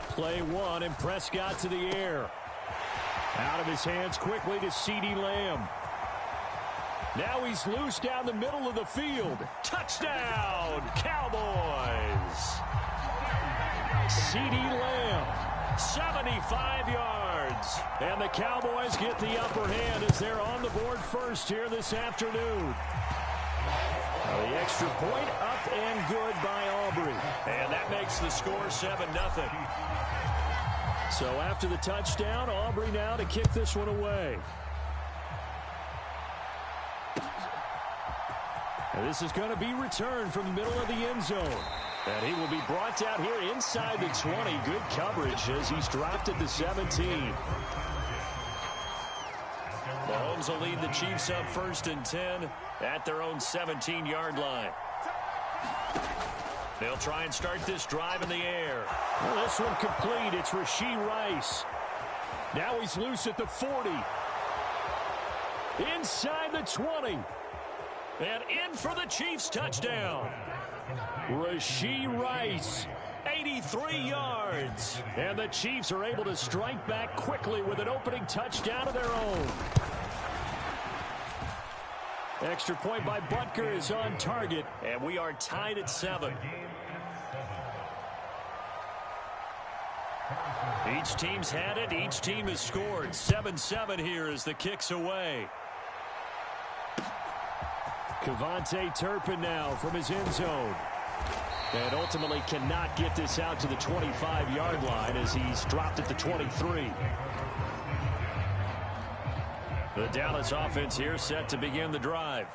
Play one, and Prescott to the air. Out of his hands quickly to CeeDee Lamb. Now he's loose down the middle of the field. Touchdown, Cowboys! CeeDee Lamb, 75 yards. And the Cowboys get the upper hand as they're on the board first here this afternoon. The extra point up and good by Aubrey. And that makes the score 7-0. So after the touchdown, Aubrey now to kick this one away. And this is going to be returned from the middle of the end zone. And he will be brought down here inside the 20. Good coverage as he's dropped at the 17. Mahomes will lead the Chiefs up 1st and 10 at their own 17-yard line. They'll try and start this drive in the air. Well, this one complete. It's Rashee Rice. Now he's loose at the 40. Inside the 20. And in for the Chiefs touchdown. Rashee Rice, 83 yards. And the Chiefs are able to strike back quickly with an opening touchdown of their own. Extra point by Butker is on target. And we are tied at 7. Each team's had it. Each team has scored. 7-7 here as the kick's away. Kevontae Turpin now from his end zone. And ultimately cannot get this out to the 25-yard line as he's dropped at the 23. The Dallas offense here set to begin the drive.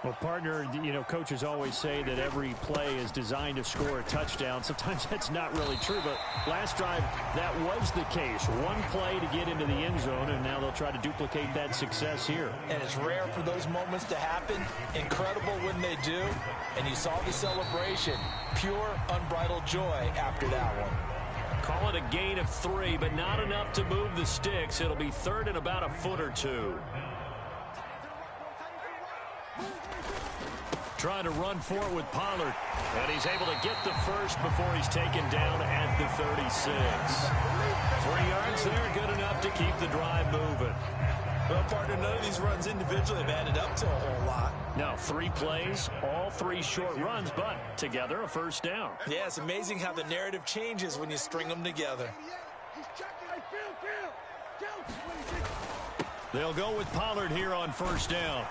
Well, partner, you know, coaches always say that every play is designed to score a touchdown. Sometimes that's not really true, but last drive, that was the case. One play to get into the end zone, and now they'll try to duplicate that success here. And it's rare for those moments to happen. Incredible when they do. And you saw the celebration. Pure, unbridled joy after that one. Call it a gain of 3, but not enough to move the sticks. It'll be 3rd and about a foot or 2. Trying to run for it with Pollard. And he's able to get the first before he's taken down at the 36. 3 yards there, good enough to keep the drive moving. Well, partner, none of these runs individually have added up to a whole lot. Now, 3 plays, all 3 short runs, but together a first down. Yeah, it's amazing how the narrative changes when you string them together. They'll go with Pollard here on first down.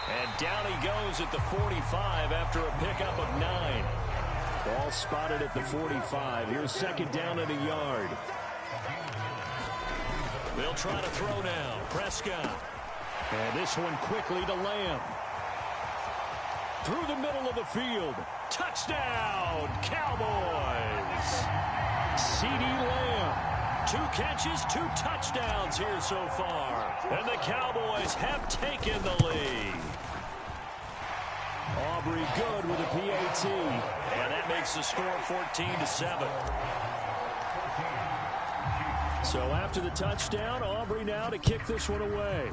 And down he goes at the 45 after a pickup of 9. Ball spotted at the 45. Here's 2nd down and a yard. They'll try to throw now. Prescott. And this one quickly to Lamb. Through the middle of the field. Touchdown, Cowboys. CeeDee Lamb. 2 catches, 2 touchdowns here so far. And the Cowboys have taken the lead. Aubrey good with a PAT. And that makes the score 14-7. So after the touchdown, Aubrey now to kick this one away.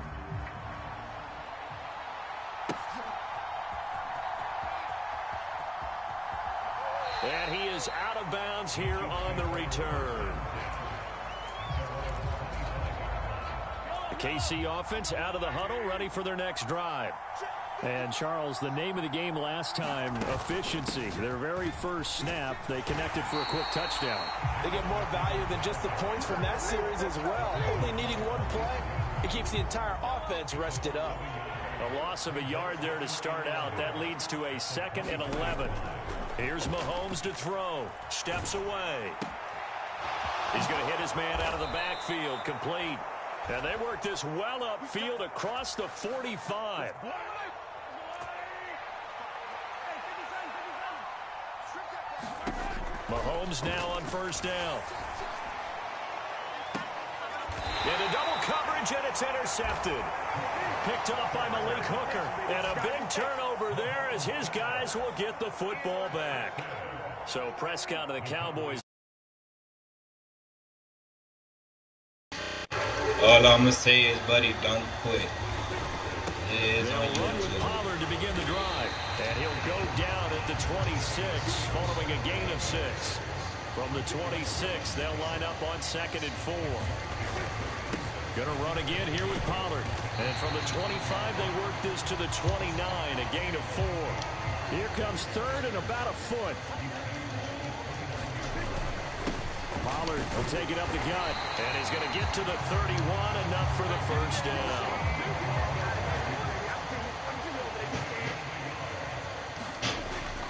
And he is out of bounds here on the return. The KC offense out of the huddle, ready for their next drive. And, Charles, the name of the game last time, efficiency. Their very first snap, they connected for a quick touchdown. They get more value than just the points from that series as well. Only needing 1 play, it keeps the entire offense rested up. A loss of a yard there to start out. That leads to a 2nd and 11. Here's Mahomes to throw. Steps away. He's going to hit his man out of the backfield. Complete. And they work this well upfield across the 45. Mahomes now on first down. Into double coverage, and it's intercepted. Picked up by Malik Hooker. And a big turnover there as his guys will get the football back. So Prescott of the Cowboys. All I'm going to say is, buddy, don't quit. They'll run with Pollard to begin the drive. And he'll go down at the 26 following a gain of 6. From the 26, they'll line up on 2nd and 4. Going to run again here with Pollard. And from the 25, they work this to the 29, a gain of 4. Here comes 3rd and about a foot. Pollard will take it up the gut. And he's going to get to the 31, enough for the first down.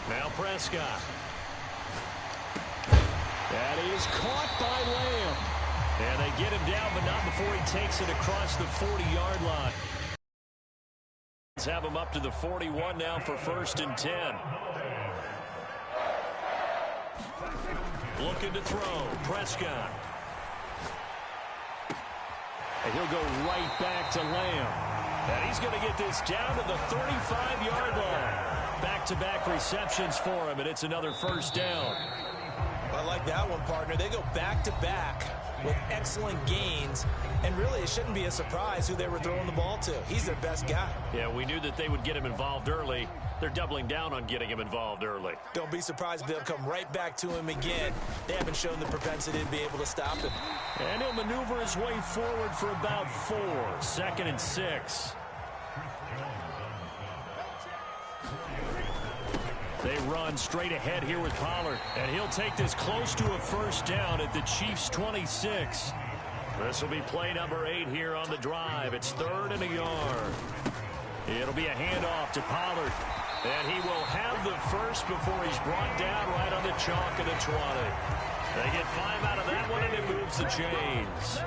Now Prescott. That is caught by Lamb. And they get him down, but not before he takes it across the 40-yard line. Let's have him up to the 41 now for 1st and 10. Looking to throw. Prescott. And he'll go right back to Lamb. And he's going to get this down to the 35-yard line. Back-to-back receptions for him, and it's another first down. I like that one, partner. They go back-to-back with excellent gains, and really it shouldn't be a surprise who they were throwing the ball to. He's their best guy. Yeah, we knew that they would get him involved early. They're doubling down on getting him involved early. Don't be surprised if they'll come right back to him again. They haven't shown the propensity to be able to stop him. And he'll maneuver his way forward for about 4. 2nd and 6. They run straight ahead here with Pollard, and he'll take this close to a first down at the Chiefs' 26. This will be play number 8 here on the drive. It's 3rd and a yard. It'll be a handoff to Pollard, and he will have the first before he's brought down right on the chalk of the 20. They get 5 out of that one, and it moves the chains.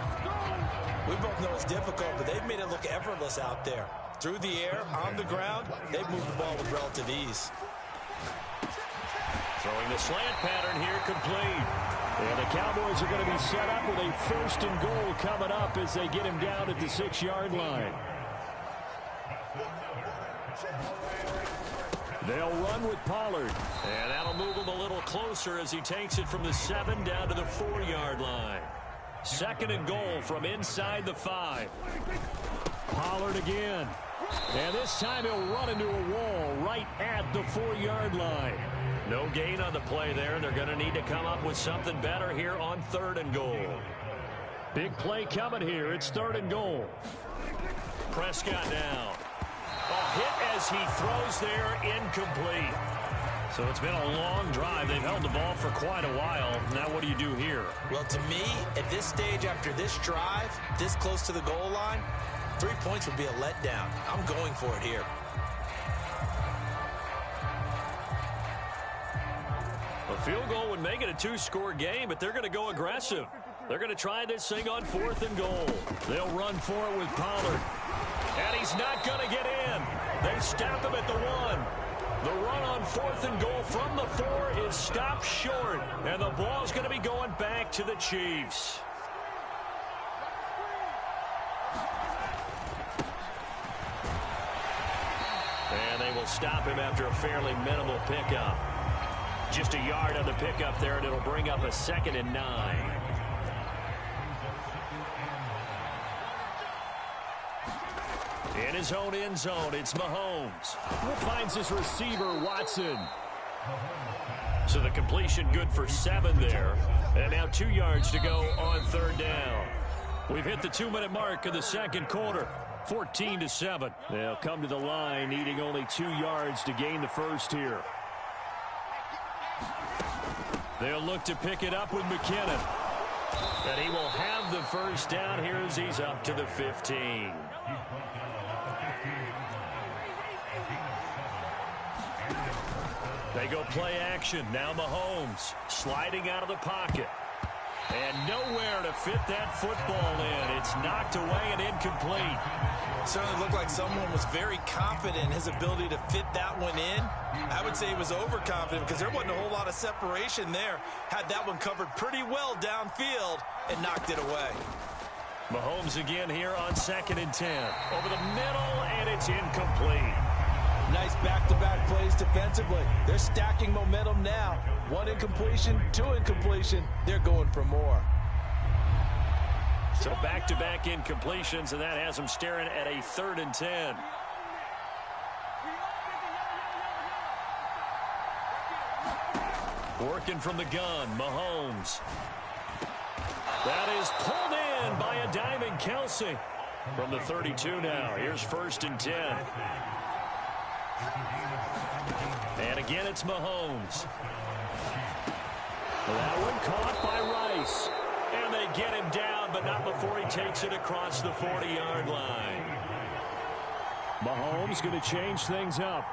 We both know it's difficult, but they've made it look effortless out there. Through the air, on the ground, they've moved the ball with relative ease. Throwing the slant pattern here, complete. And the Cowboys are going to be set up with a 1st and goal coming up as they get him down at the 6-yard line. They'll run with Pollard. And that'll move him a little closer as he takes it from the 7 down to the 4-yard line. 2nd and goal from inside the 5. Pollard again. And this time he'll run into a wall right at the 4-yard line. No gain on the play there. They're going to need to come up with something better here on 3rd and goal. Big play coming here. It's 3rd and goal. Prescott now. A hit as he throws there, incomplete. So it's been a long drive. They've held the ball for quite a while. Now what do you do here? Well, to me, at this stage after this drive, this close to the goal line, 3 points would be a letdown. I'm going for it here. A field goal would make it a 2-score game, but they're going to go aggressive. They're going to try this thing on 4th and goal. They'll run for it with Pollard. And he's not going to get in. They stop him at the 1. The run on 4th and goal from the 4 is stopped short. And the ball's going to be going back to the Chiefs. And they will stop him after a fairly minimal pickup. Just a yard on the pickup there, and it'll bring up a 2nd and 9. In his own end zone, it's Mahomes. Finds his receiver, Watson. So the completion good for 7 there. And now 2 yards to go on 3rd down. We've hit the 2-minute mark in the 2nd quarter. 14-7. They'll come to the line, needing only 2 yards to gain the first here. They'll look to pick it up with McKinnon. And he will have the first down here as he's up to the 15. They go play action. Now Mahomes sliding out of the pocket. And nowhere to fit that football in. It's knocked away and incomplete. Certainly looked like someone was very confident in his ability to fit that one in. I would say he was overconfident because there wasn't a whole lot of separation there. Had that one covered pretty well downfield and knocked it away. Mahomes again here on 2nd and 10. Over the middle, and it's incomplete. Nice back-to-back plays defensively. They're stacking momentum now. 1 incompletion, 2 incompletion. They're going for more. So back-to-back incompletions, and that has them staring at a 3rd and 10. Working from the gun, Mahomes. That is pulled in by a diving Kelsey. From the 32 now, here's 1st and 10. And again, it's Mahomes. That one caught by Rice. And they get him down, but not before he takes it across the 40-yard line. Mahomes going to change things up.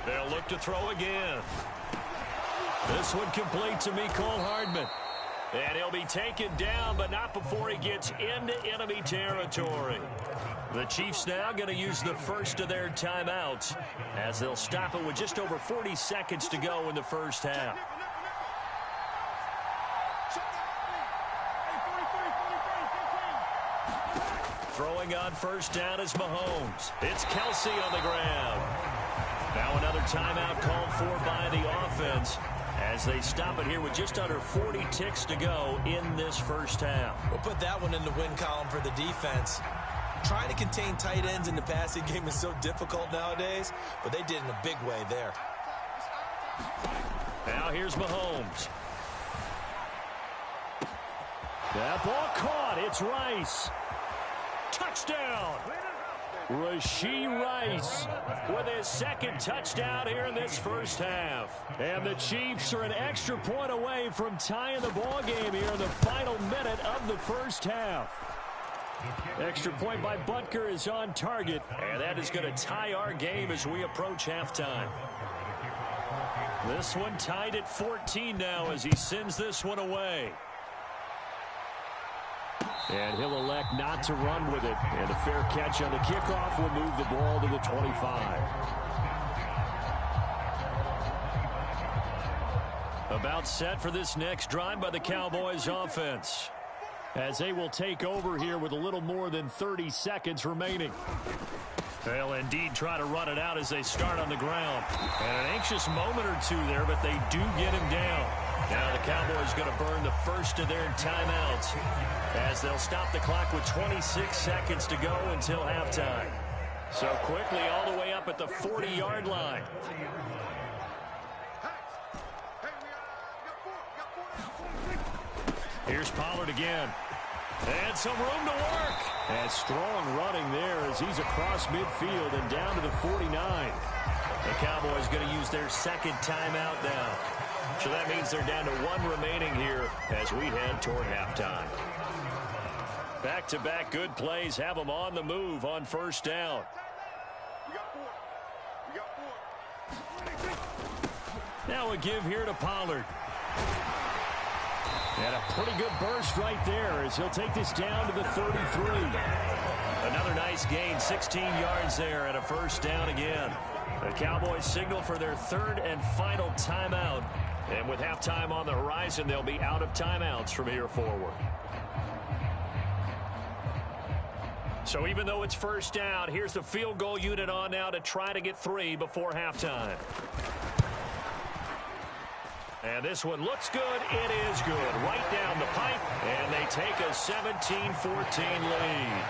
They'll look to throw again. This one complete to Mecole Hardman. And he'll be taken down, but not before he gets into enemy territory. The Chiefs now going to use the first of their timeouts as they'll stop it with just over 40 seconds to go in the first half. Throwing on 1st down is Mahomes. It's Kelsey on the ground. Now another timeout called for by the offense as they stop it here with just under 40 ticks to go in this first half. We'll put that one in the win column for the defense. Trying to contain tight ends in the passing game is so difficult nowadays, but they did in a big way there. Now here's Mahomes. That ball caught. It's Rice. Touchdown. Rashee Rice with his 2nd touchdown here in this first half. And the Chiefs are an extra point away from tying the ball game here in the final minute of the first half. Extra point by Butker is on target, and that is going to tie our game as we approach halftime. This one tied at 14 now as he sends this one away. And he'll elect not to run with it. And a fair catch on the kickoff will move the ball to the 25. About set for this next drive by the Cowboys offense, as they will take over here with a little more than 30 seconds remaining. They'll indeed try to run it out as they start on the ground. And an anxious moment or two there, but they do get him down. Now the Cowboys going to burn the first of their timeouts as they'll stop the clock with 26 seconds to go until halftime. So quickly all the way up at the 40-yard line. Here's Pollard again. And some room to work. And strong running there as he's across midfield and down to the 49. The Cowboys going to use their 2nd timeout now. So that means they're down to 1 remaining here as we head toward halftime. Back-to-back good plays have them on the move on 1st down. Now a give here to Pollard. And a pretty good burst right there as he'll take this down to the 33. Another nice gain, 16 yards there and a 1st down again. The Cowboys signal for their 3rd and final timeout. And with halftime on the horizon, they'll be out of timeouts from here forward. So even though it's 1st down, here's the field goal unit on now to try to get 3 before halftime. And this one looks good. It is good. Right down the pipe. And they take a 17-14 lead.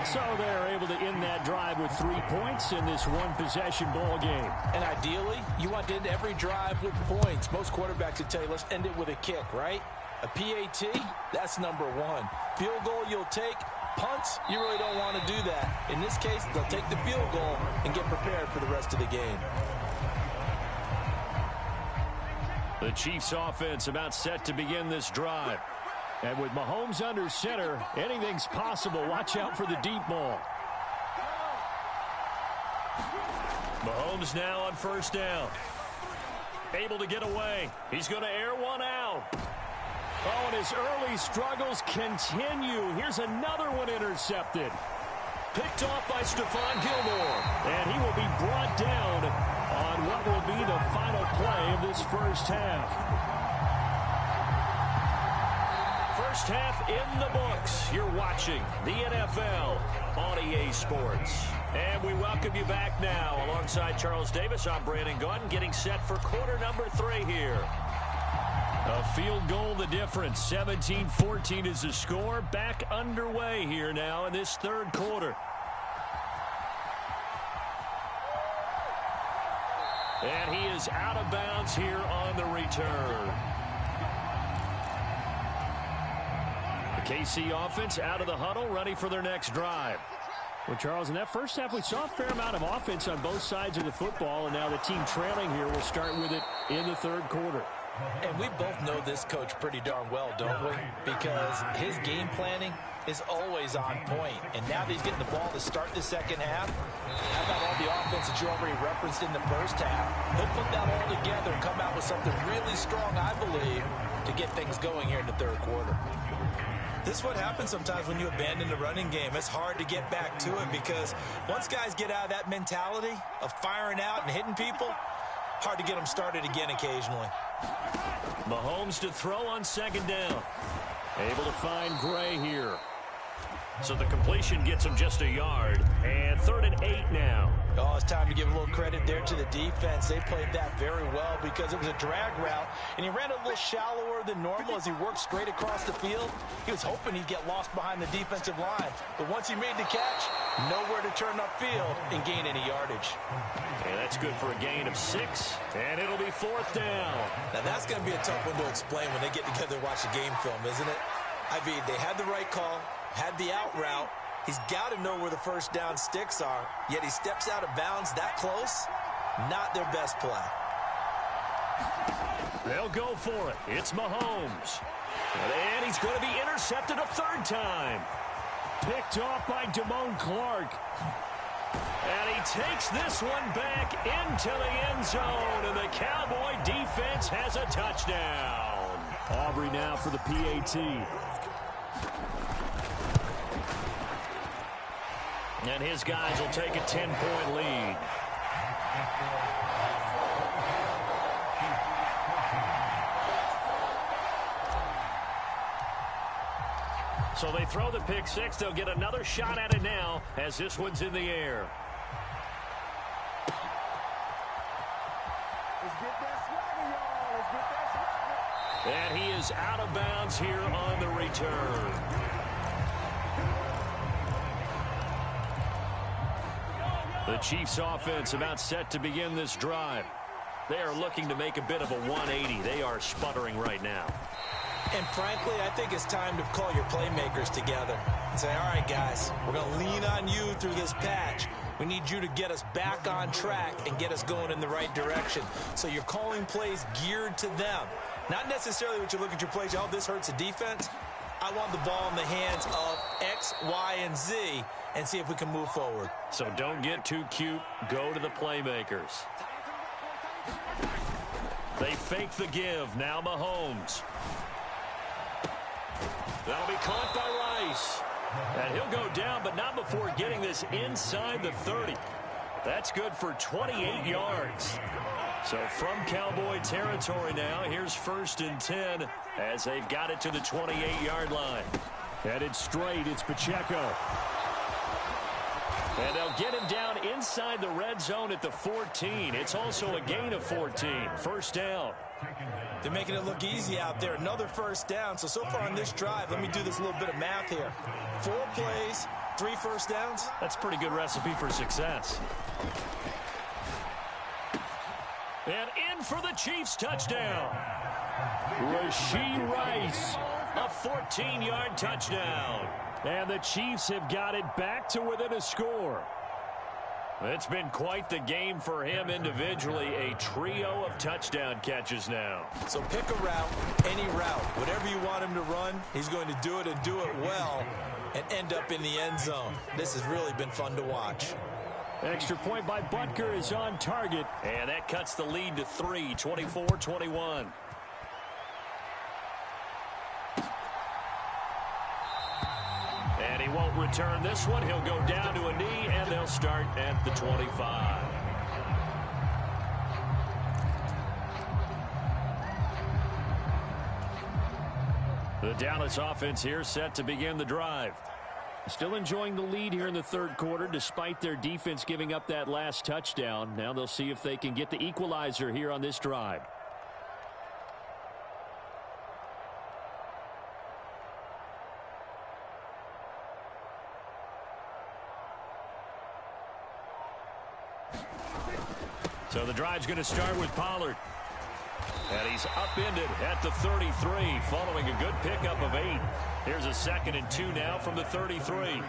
So they're able to end that drive with 3 points in this one-possession ball game. And ideally, you want to end every drive with points. Most quarterbacks would tell you, let's end it with a kick, right? A PAT, that's number 1. Field goal you'll take. Punts, you really don't want to do that. In this case, they'll take the field goal and get prepared for the rest of the game. The Chiefs offense about set to begin this drive. And with Mahomes under center, anything's possible. Watch out for the deep ball. Mahomes now on 1st down. Able to get away. He's going to air one out. Oh, and his early struggles continue. Here's another one intercepted. Picked off by Stephon Gilmore. And he will be brought down on what will be the final play of this first half. First half in the books. You're watching the NFL on EA Sports. And we welcome you back now. Alongside Charles Davis, I'm Brandon Gaudin, getting set for quarter number 3 here. A field goal the difference. 17-14 is the score. Back underway here now in this third quarter. And he is out of bounds here on the return. The KC offense out of the huddle, ready for their next drive. Well, Charles, in that first half, we saw a fair amount of offense on both sides of the football, and now the team trailing here will start with it in the third quarter. And we both know this coach pretty darn well, don't we? Because his game planning is always on point. And now that he's getting the ball to start the second half, how about all the offense that you already referenced in the first half? He'll put that all together and come out with something really strong, I believe, to get things going here in the third quarter. This is what happens sometimes when you abandon the running game. It's hard to get back to it because once guys get out of that mentality of firing out and hitting people, hard to get them started again occasionally. Mahomes to throw on second down. Able to find Gray here. So the completion gets him just a yard. And 3rd and 8 now. Oh, it's time to give a little credit there to the defense. They played that very well because it was a drag route, and he ran a little shallower than normal as he worked straight across the field. He was hoping he'd get lost behind the defensive line. But once he made the catch, nowhere to turn upfield and gain any yardage. And that's good for a gain of 6, and it'll be 4th down. Now, that's going to be a tough one to explain when they get together and watch the game film, isn't it? I mean, they had the right call, had the out route. He's got to know where the first down sticks are, yet he steps out of bounds that close. Not their best play. They'll go for it. It's Mahomes. And he's going to be intercepted a 3rd time. Picked off by Damone Clark. And he takes this one back into the end zone, and the Cowboy defense has a touchdown. Aubrey now for the PAT. And his guys will take a 10-point lead. So they throw the pick 6. They'll get another shot at it now as this one's in the air. And he is out of bounds here on the return. The Chiefs offense about set to begin this drive. They are looking to make a bit of a 180. They are sputtering right now. And frankly, I think it's time to call your playmakers together and say, all right, guys, we're going to lean on you through this patch. We need you to get us back on track and get us going in the right direction. So you're calling plays geared to them. Not necessarily what you look at your plays, oh, this hurts the defense. I want the ball in the hands of X, Y, and Z and see if we can move forward. So don't get too cute. Go to the playmakers. They fake the give. Now Mahomes. That'll be caught by Rice. And he'll go down, but not before getting this inside the 30. That's good for 28 yards. So from Cowboy territory now, here's 1st and 10 as they've got it to the 28-yard line. Headed straight, it's Pacheco. And they'll get him down inside the red zone at the 14. It's also a gain of 14. 1st down. They're making it look easy out there. Another 1st down. So far on this drive, let me do this little bit of math here. 4 plays, 3 1st downs. That's a pretty good recipe for success. And in for the Chiefs touchdown. Rashee Rice, a 14-yard touchdown. And the Chiefs have got it back to within a score. It's been quite the game for him individually. A trio of touchdown catches now. So pick a route, any route. Whatever you want him to run, he's going to do it and do it well and end up in the end zone. This has really been fun to watch. Extra point by Butker is on target. And that cuts the lead to 3, 24-21. And he won't return this one. He'll go down to a knee, and they'll start at the 25. The Dallas offense here set to begin the drive. Still enjoying the lead here in the third quarter despite their defense giving up that last touchdown. Now they'll see if they can get the equalizer here on this drive. So the drive's going to start with Pollard. And he's upended at the 33 following a good pickup of 8. Here's a 2nd and 2 now from the 33.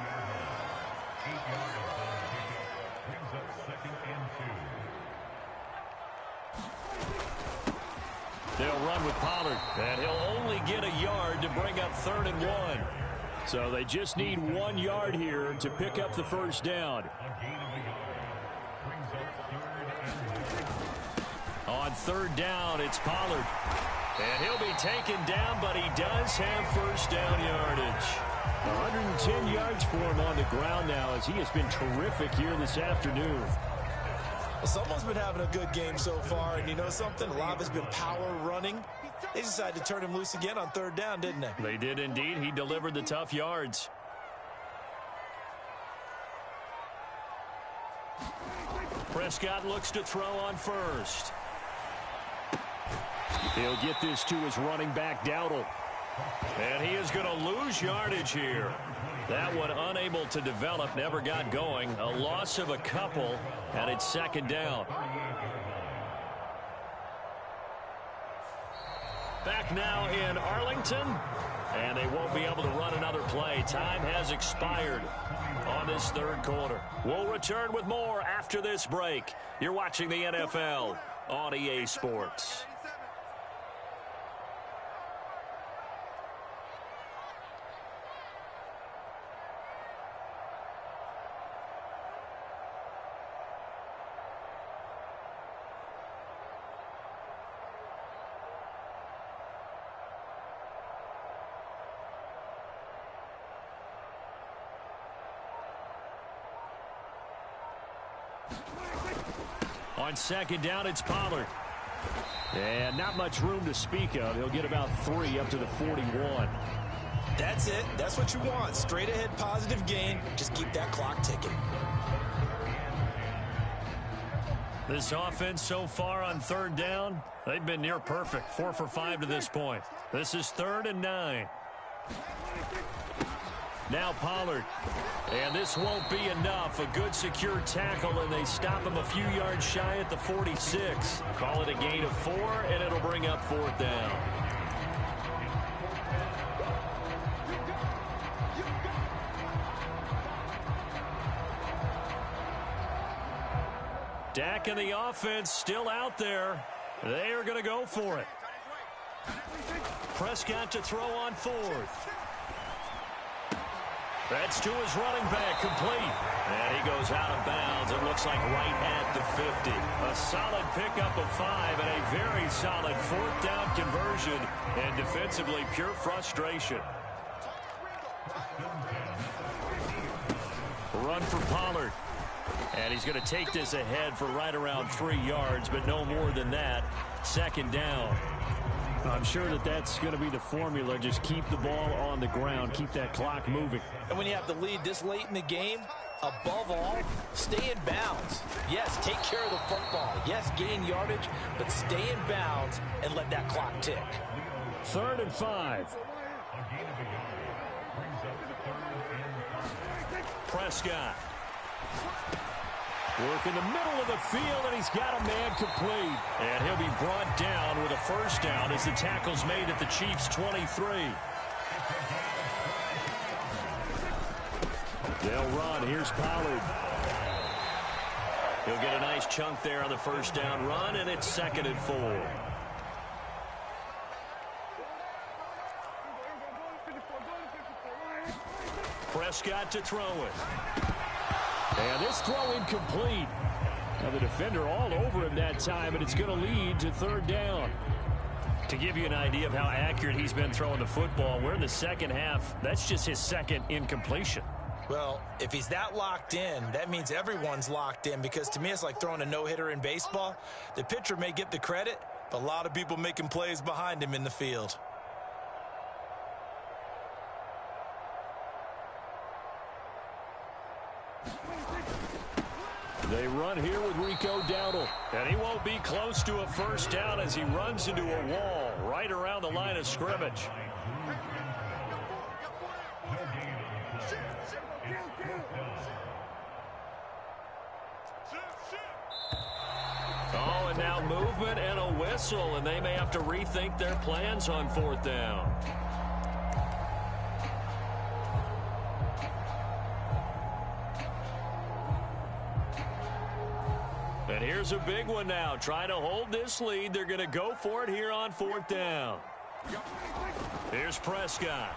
They'll run with Pollard, and he'll only get a yard to bring up 3rd and 1. So they just need 1 yard here to pick up the first down. On 3rd down, it's Pollard. And he'll be taken down, but he does have first down yardage. 110 yards for him on the ground now, as he has been terrific here this afternoon. Well, someone's been having a good game so far, and you know something? A lot of it's been power running. They decided to turn him loose again on 3rd down, didn't they? They did indeed. He delivered the tough yards. Prescott looks to throw on first. He'll get this to his running back, Dowdle. And he is going to lose yardage here. That one unable to develop, never got going. A loss of a couple, and it's 2nd down. Back now in Arlington, and they won't be able to run another play. Time has expired on this 3rd quarter. We'll return with more after this break. You're watching the NFL on EA Sports. On 2nd down, it's Pollard. And not much room to speak of. He'll get about 3 up to the 41. That's it. That's what you want. Straight ahead positive gain. Just keep that clock ticking. This offense so far on 3rd down, they've been near perfect. 4 for 5 to this point. This is 3rd and 9. Now Pollard. And this won't be enough. A good secure tackle, and they stop him a few yards shy at the 46. Call it a gain of 4, and it'll bring up 4th down. Dak and the offense still out there. They are going to go for it. Prescott to throw on 4th. That's to his running back, complete. And he goes out of bounds. It looks like right at the 50. A solid pickup of 5 and a very solid 4th down conversion. And defensively, pure frustration. Run for Pollard. And he's going to take this ahead for right around 3 yards, but no more than that. 2nd down. I'm sure that that's going to be the formula. Just keep the ball on the ground. Keep that clock moving. And when you have the lead this late in the game, above all, stay in bounds. Yes, take care of the football. Yes, gain yardage, but stay in bounds and let that clock tick. 3rd and 5. Prescott. Work in the middle of the field, and he's got a man complete. And he'll be brought down with a first down as the tackle's made at the Chiefs' 23. They'll run. Here's Pollard. He'll get a nice chunk there on the first down run, and it's 2nd and 4. Prescott to throw it. And this throw incomplete. Now the defender all over him that time, and it's going to lead to 3rd down. To give you an idea of how accurate he's been throwing the football, we're in the 2nd half. That's just his 2nd incompletion. Well, if he's that locked in, that means everyone's locked in, because to me it's like throwing a no-hitter in baseball. The pitcher may get the credit, but a lot of people making plays behind him in the field. They run here with Rico Dowdle. And he won't be close to a first down as he runs into a wall right around the line of scrimmage. Oh, and now movement and a whistle, and they may have to rethink their plans on 4th down. And here's a big one now. Trying to hold this lead. They're going to go for it here on 4th down. Here's Prescott.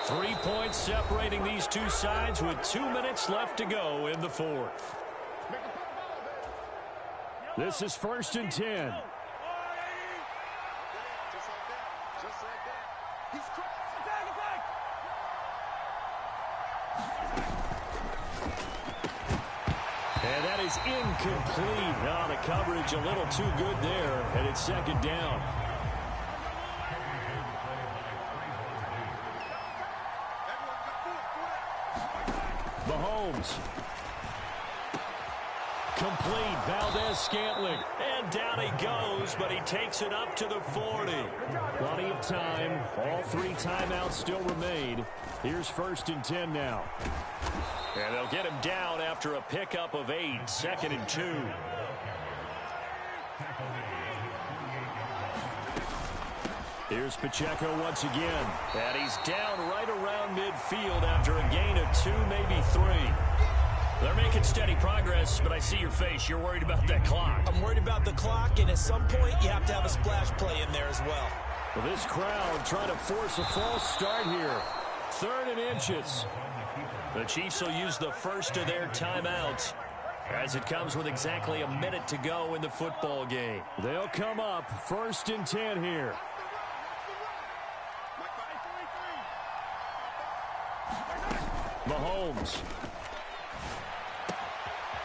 Three points separating these two sides with 2 minutes left to go in the 4th. This is 1st and 10. And that is incomplete. Oh, the coverage a little too good there, and it's 2nd down. Mahomes. Complete. Valdez-Scantling. And down he goes, but he takes it up to the 40. Plenty of time. All 3 timeouts still remain. Here's 1st and 10 now. And they'll get him down after a pickup of 8. 2nd and 2. Here's Pacheco once again. And he's down right around midfield after a gain of 2, maybe 3. They're making steady progress, but I see your face. You're worried about that clock. I'm worried about the clock, and at some point you have to have a splash play in there as well. Well, this crowd trying to force a false start here. 3rd and inches. The Chiefs will use the first of their timeouts as it comes with exactly a minute to go in the football game. They'll come up 1st and 10 here. Mahomes.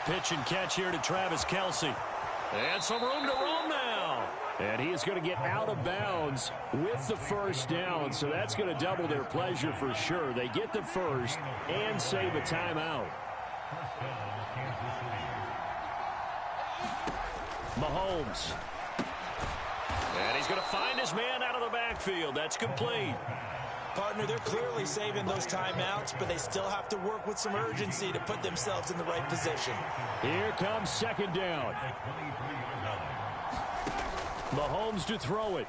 Pitch and catch here to Travis Kelce. And some room to roam now. And he is going to get out of bounds with the 1st down, so that's going to double their pleasure for sure. They get the first and save a timeout. Mahomes. And he's going to find his man out of the backfield. That's complete. Partner, they're clearly saving those timeouts, but they still have to work with some urgency to put themselves in the right position. Here comes 2nd down. Mahomes to throw it.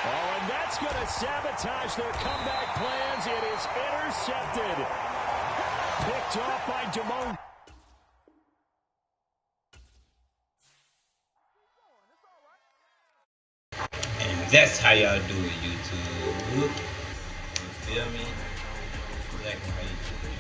Oh, and that's going to sabotage their comeback plans. It is intercepted. Picked off by Damone. And that's how y'all do it, YouTube. You feel me? Exactly how you do it.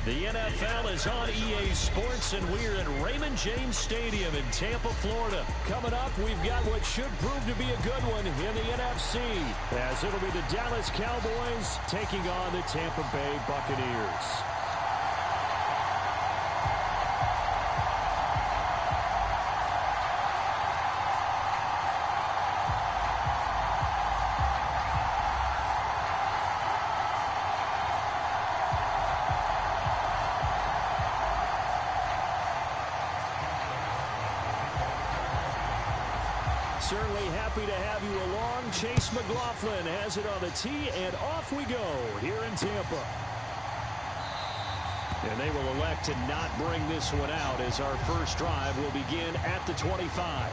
The NFL is on EA Sports, and we're at Raymond James Stadium in Tampa, Florida. Coming up, we've got what should prove to be a good one in the NFC, as it'll be the Dallas Cowboys taking on the Tampa Bay Buccaneers. Certainly happy to have you along. Chase McLaughlin has it on the tee, and off we go here in Tampa. And they will elect to not bring this one out as our first drive will begin at the 25.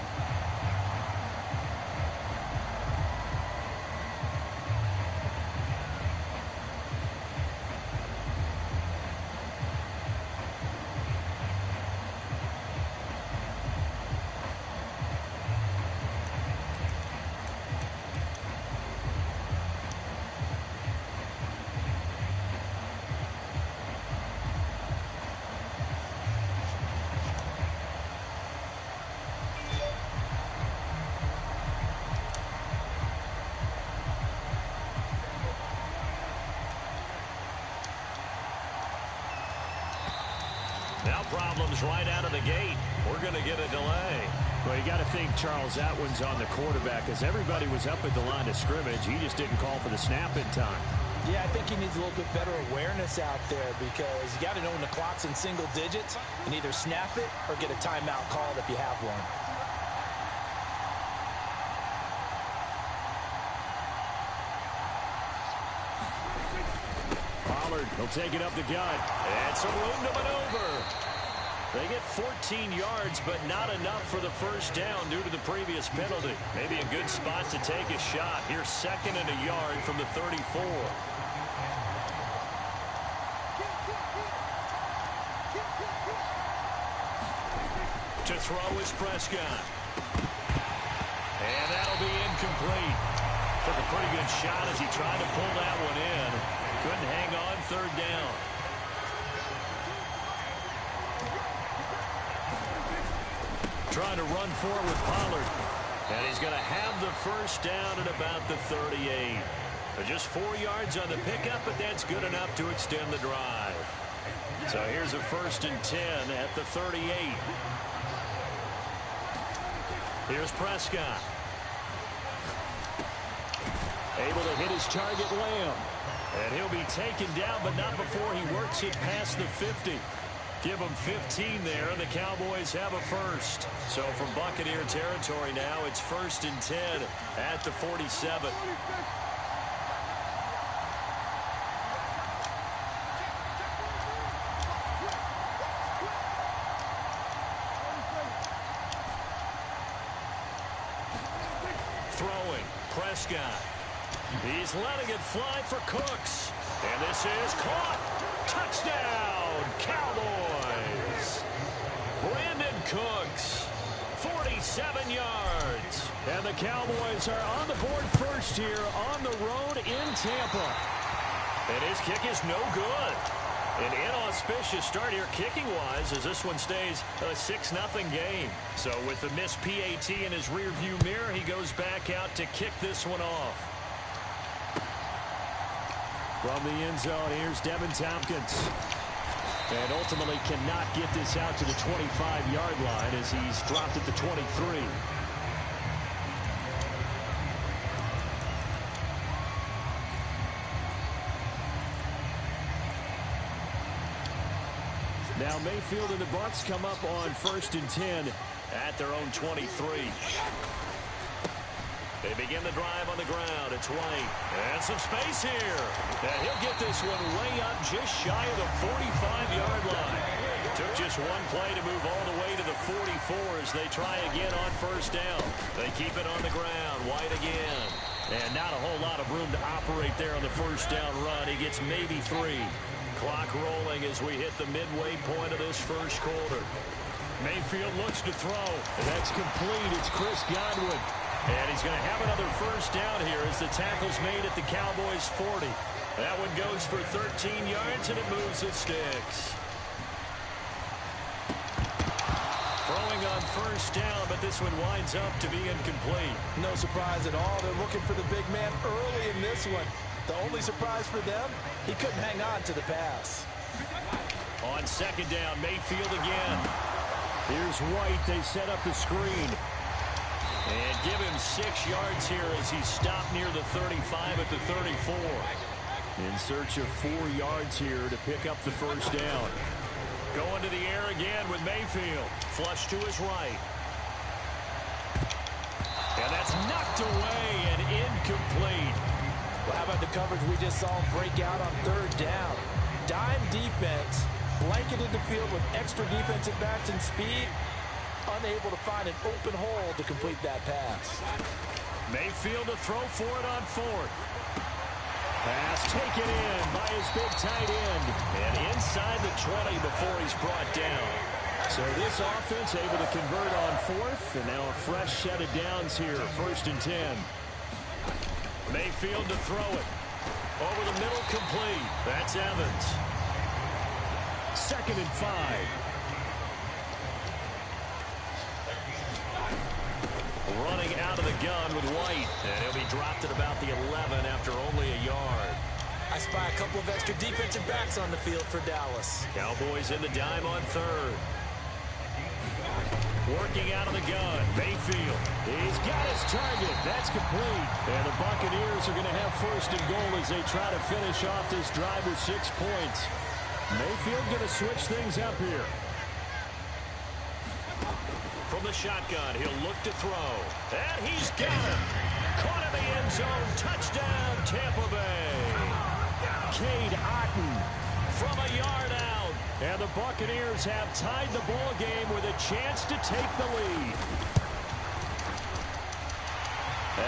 problems right out of the gate. We're going to get a delay. Well, you got to think, Charles, that one's on the quarterback as everybody was up at the line of scrimmage. He just didn't call for the snap in time. Yeah, I think he needs a little bit better awareness out there because you got to know when the clock's in single digits and either snap it or get a timeout called if you have one. Pollard will take it up the gut. And some room to maneuver. They get 14 yards, but not enough for the first down due to the previous penalty. Maybe a good spot to take a shot. Here's 2nd and a yard from the 34. To throw is Prescott. And that'll be incomplete. Took a pretty good shot as he tried to pull that one in. Couldn't hang on 3rd down. Trying to run forward with Pollard. And he's going to have the first down at about the 38. Just 4 yards on the pickup, but that's good enough to extend the drive. So here's a 1st and 10 at the 38. Here's Prescott. Able to hit his target, Lamb. And he'll be taken down, but not before he works it past the 50. Give him 15 there, and the Cowboys have a first. So from Buccaneer territory now, it's 1st and 10 at the 47. Throwing, Prescott. He's letting it fly for Cooks. And this is caught. Touchdown, Cowboys. Brandon Cooks, 47 yards. And the Cowboys are on the board first here on the road in Tampa. And his kick is no good. An inauspicious start here kicking-wise as this one stays a 6-0 game. So with the missed PAT in his rearview mirror, he goes back out to kick this one off. From the end zone, here's Devin Tompkins. And ultimately cannot get this out to the 25-yard line as he's dropped at the 23. Now Mayfield and the Bucs come up on 1st and 10 at their own 23. They begin the drive on the ground. It's White. And some space here. And he'll get this one way up just shy of the 45-yard line. Took just one play to move all the way to the 44 as they try again on 1st down. They keep it on the ground. White again. And not a whole lot of room to operate there on the 1st down run. He gets maybe 3. Clock rolling as we hit the midway point of this first quarter. Mayfield looks to throw. That's complete. It's Chris Godwin. And he's going to have another 1st down here as the tackle's made at the Cowboys' 40. That one goes for 13 yards, and it moves the sticks. Throwing on 1st down, but this one winds up to be incomplete. No surprise at all. They're looking for the big man early in this one. The only surprise for them, he couldn't hang on to the pass. On 2nd down, Mayfield again. Here's White. They set up the screen. And give him 6 yards here as he's stopped near the 35 at the 34. In search of 4 yards here to pick up the 1st down. Going to the air again with Mayfield. Flush to his right. And that's knocked away and incomplete. Well, how about the coverage we just saw break out on 3rd down? Dime defense, blanketed the field with extra defensive backs and speed. Unable to find an open hole to complete that pass. Mayfield to throw for it on 4th. Pass taken in by his big tight end. And inside the 20 before he's brought down. So this offense able to convert on 4th. And now a fresh set of downs here. 1st and 10. Mayfield to throw it. Over the middle, complete. That's Evans. 2nd and 5. Running out of the gun with White. And he'll be dropped at about the 11 after only a yard. I spy a couple of extra defensive backs on the field for Dallas. Cowboys in the dime on third. Working out of the gun, Mayfield. He's got his target. That's complete. And the Buccaneers are going to have first and goal as they try to finish off this drive with 6 points. Mayfield going to switch things up here. From the shotgun, he'll look to throw. And he's got it. Caught in the end zone. Touchdown, Tampa Bay. Cade Otton from a yard out. And the Buccaneers have tied the ball game with a chance to take the lead.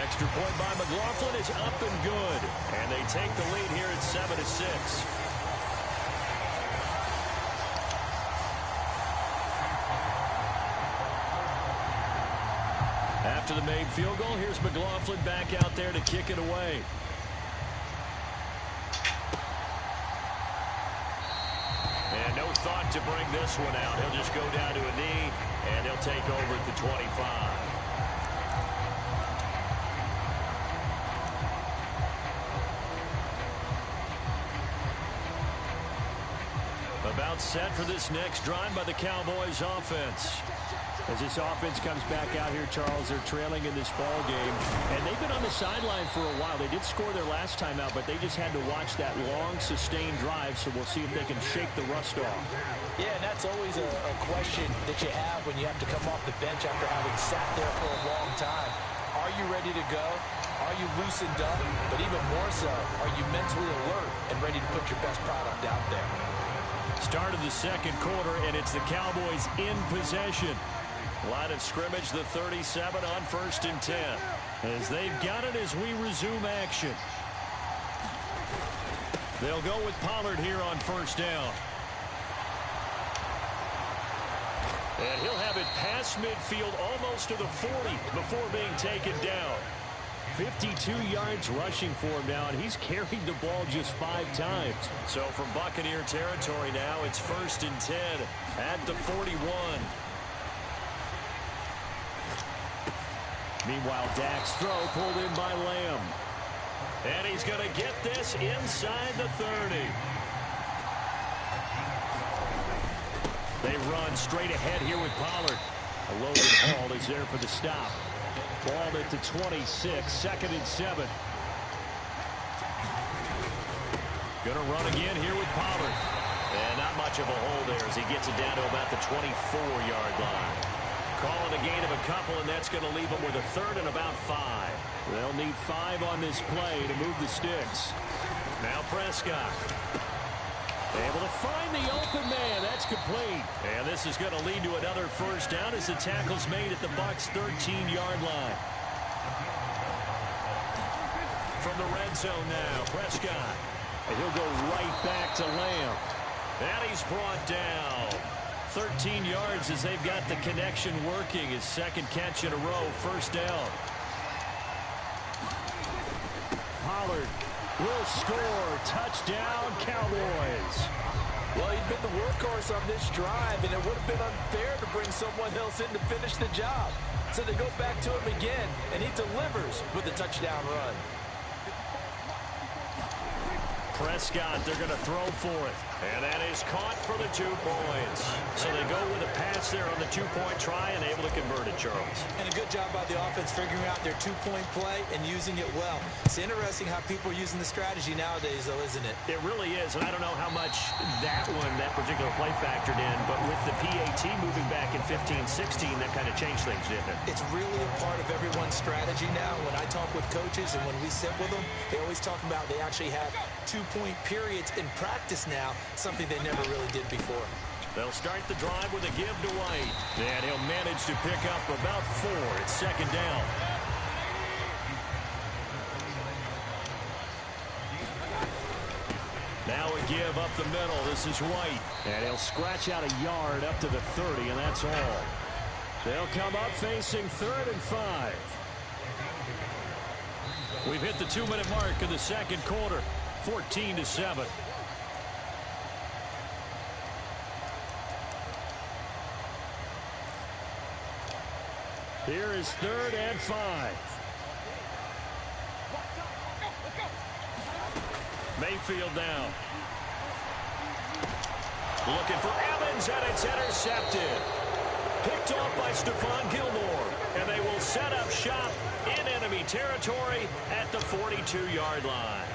Extra point by McLaughlin is up and good. And they take the lead here at 7-6. After the made field goal, here's McLaughlin back out there to kick it away. And no thought to bring this one out. He'll just go down to a knee, and he'll take over at the 25. About set for this next drive by the Cowboys offense. As this offense comes back out here, Charles, they're trailing in this ball game. And they've been on the sideline for a while. They did score their last time out, but they just had to watch that long, sustained drive, so we'll see if they can shake the rust off. Yeah, and that's always a question that you have when you have to come off the bench after having sat there for a long time. Are you ready to go? Are you loosened up? But even more so, are you mentally alert and ready to put your best product out there? Start of the second quarter, and it's the Cowboys in possession. Line of scrimmage, the 37 on 1st and 10. As they've got it as we resume action. They'll go with Pollard here on 1st down. And he'll have it past midfield almost to the 40 before being taken down. 52 yards rushing for him now, and he's carried the ball just 5 times. So from Buccaneer territory now, it's 1st and 10 at the 41. Meanwhile, Dak's throw pulled in by Lamb. And he's going to get this inside the 30. They run straight ahead here with Pollard. A loaded ball is there for the stop. Ball at the 26, 2nd and 7. Going to run again here with Pollard. And not much of a hole there as he gets it down to about the 24-yard line. Calling a gain of a couple, and that's going to leave them with a 3rd and about 5. They'll need 5 on this play to move the sticks. Now Prescott. Able to find the open man. That's complete. And this is going to lead to another 1st down as the tackle's made at the Bucs' 13-yard line. From the red zone now, Prescott. And he'll go right back to Lamb. And he's brought down. 13 yards as they've got the connection working. His 2nd catch in a row, 1st down. Pollard will score. Touchdown, Cowboys. Well, he'd been the workhorse on this drive, and it would have been unfair to bring someone else in to finish the job. So they go back to him again, and he delivers with a touchdown run. Prescott, they're going to throw for it. And that is caught for the 2 points. So they go with a pass there on the 2-point try and able to convert it, Charles. And a good job by the offense figuring out their 2-point play and using it well. It's interesting how people are using the strategy nowadays, though, isn't it? It really is. And I don't know how much that particular play factored in, but with the PAT moving back in 15-16, that kind of changed things, didn't it? It's really a part of everyone's strategy now. When I talk with coaches and when we sit with them, they always talk about they actually have 2-point periods in practice now, something they never really did before. They'll start the drive with a give to White. And he'll manage to pick up about 4. It's 2nd down. Now a give up the middle. This is White. And he'll scratch out a yard up to the 30, and that's all. They'll come up facing 3rd and 5. We've hit the 2-minute mark of the second quarter. 14-7. Here is 3rd and 5. Mayfield now. Looking for Evans, and it's intercepted. Picked off by Stephon Gilmore. And they will set up shop in enemy territory at the 42-yard line.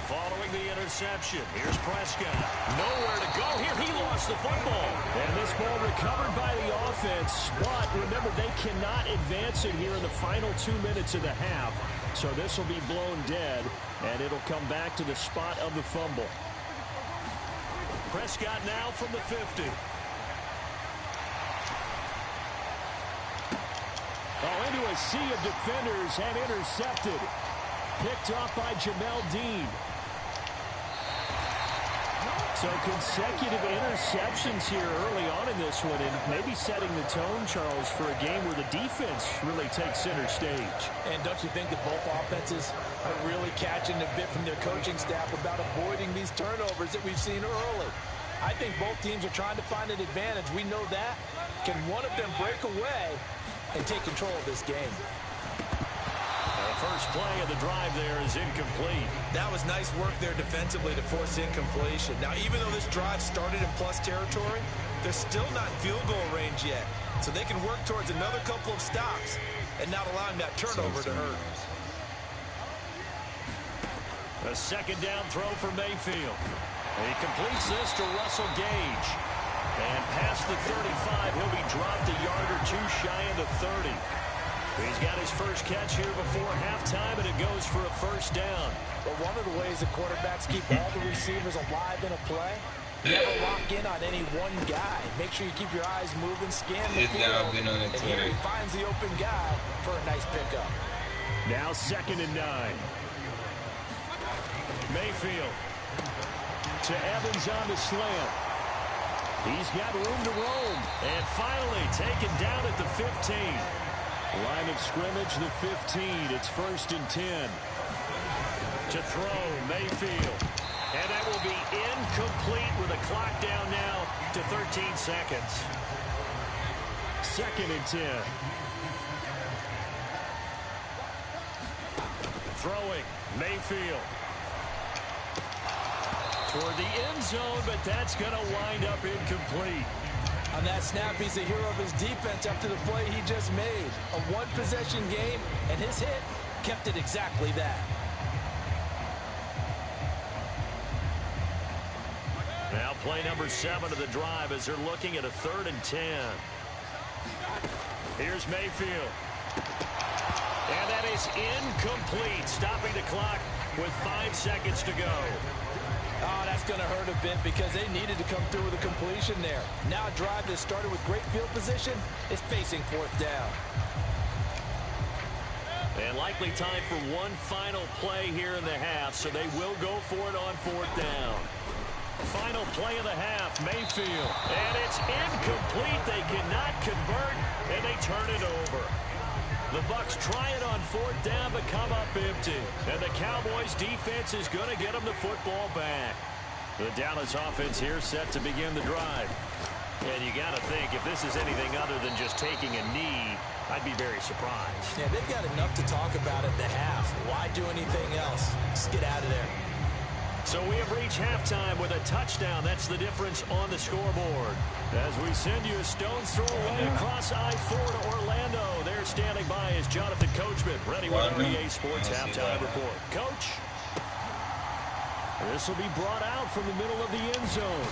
Following the interception, here's Prescott. Nowhere to go here. He lost the football. And this ball recovered by the offense. But remember, they cannot advance it here in the final 2 minutes of the half. So this will be blown dead, and it'll come back to the spot of the fumble. Prescott now from the 50. Oh, into a sea of defenders and intercepted. Picked off by Jamel Dean. So consecutive interceptions here early on in this one, and maybe setting the tone, Charles, for a game where the defense really takes center stage. And don't you think that both offenses are really catching a bit from their coaching staff about avoiding these turnovers that we've seen early? I think both teams are trying to find an advantage. We know that. Can one of them break away and take control of this game? The first play of the drive there is incomplete. That was nice work there defensively to force incompletion. Now, even though this drive started in plus territory, they're still not field goal range yet. So they can work towards another couple of stops and not allowing that turnover to hurt. A second down throw for Mayfield. He completes this to Russell Gage. And past the 35, he'll be dropped a yard or two shy of the 30. He's got his first catch here before halftime, and it goes for a first down. But one of the ways the quarterbacks keep all the receivers alive in a play, never lock in on any one guy. Make sure you keep your eyes moving, scan the field, and here he finds the open guy for a nice pickup. Now 2nd and 9. Mayfield to Evans on the slant. He's got room to roam, and finally taken down at the 15. Line of scrimmage, the 15. It's 1st and 10. To throw, Mayfield. And that will be incomplete with a clock down now to 13 seconds. 2nd and 10. Throwing, Mayfield. Toward the end zone, but that's going to wind up incomplete. On that snap, he's a hero of his defense after the play he just made. A one-possession game, and his hit kept it exactly that. Now play number 7 of the drive as they're looking at a 3rd and 10. Here's Mayfield. And that is incomplete, stopping the clock with 5 seconds to go. Oh, that's going to hurt a bit because they needed to come through with a completion there. Now a drive that started with great field position is facing 4th down. And likely time for one final play here in the half, so they will go for it on 4th down. Final play of the half, Mayfield. And it's incomplete. They cannot convert, and they turn it over. The Bucs try it on 4th down, but come up empty. And the Cowboys defense is going to get them the football back. The Dallas offense here set to begin the drive. And you got to think, if this is anything other than just taking a knee, I'd be very surprised. Yeah, they've got enough to talk about at the half. Why do anything else? Just get out of there. So we have reached halftime with a touchdown. That's the difference on the scoreboard. As we send you a stone's throw away across I-4 to Orlando. There standing by is Jonathan Coachman, ready with our EA Sports Halftime Report. Coach, this will be brought out from the middle of the end zone.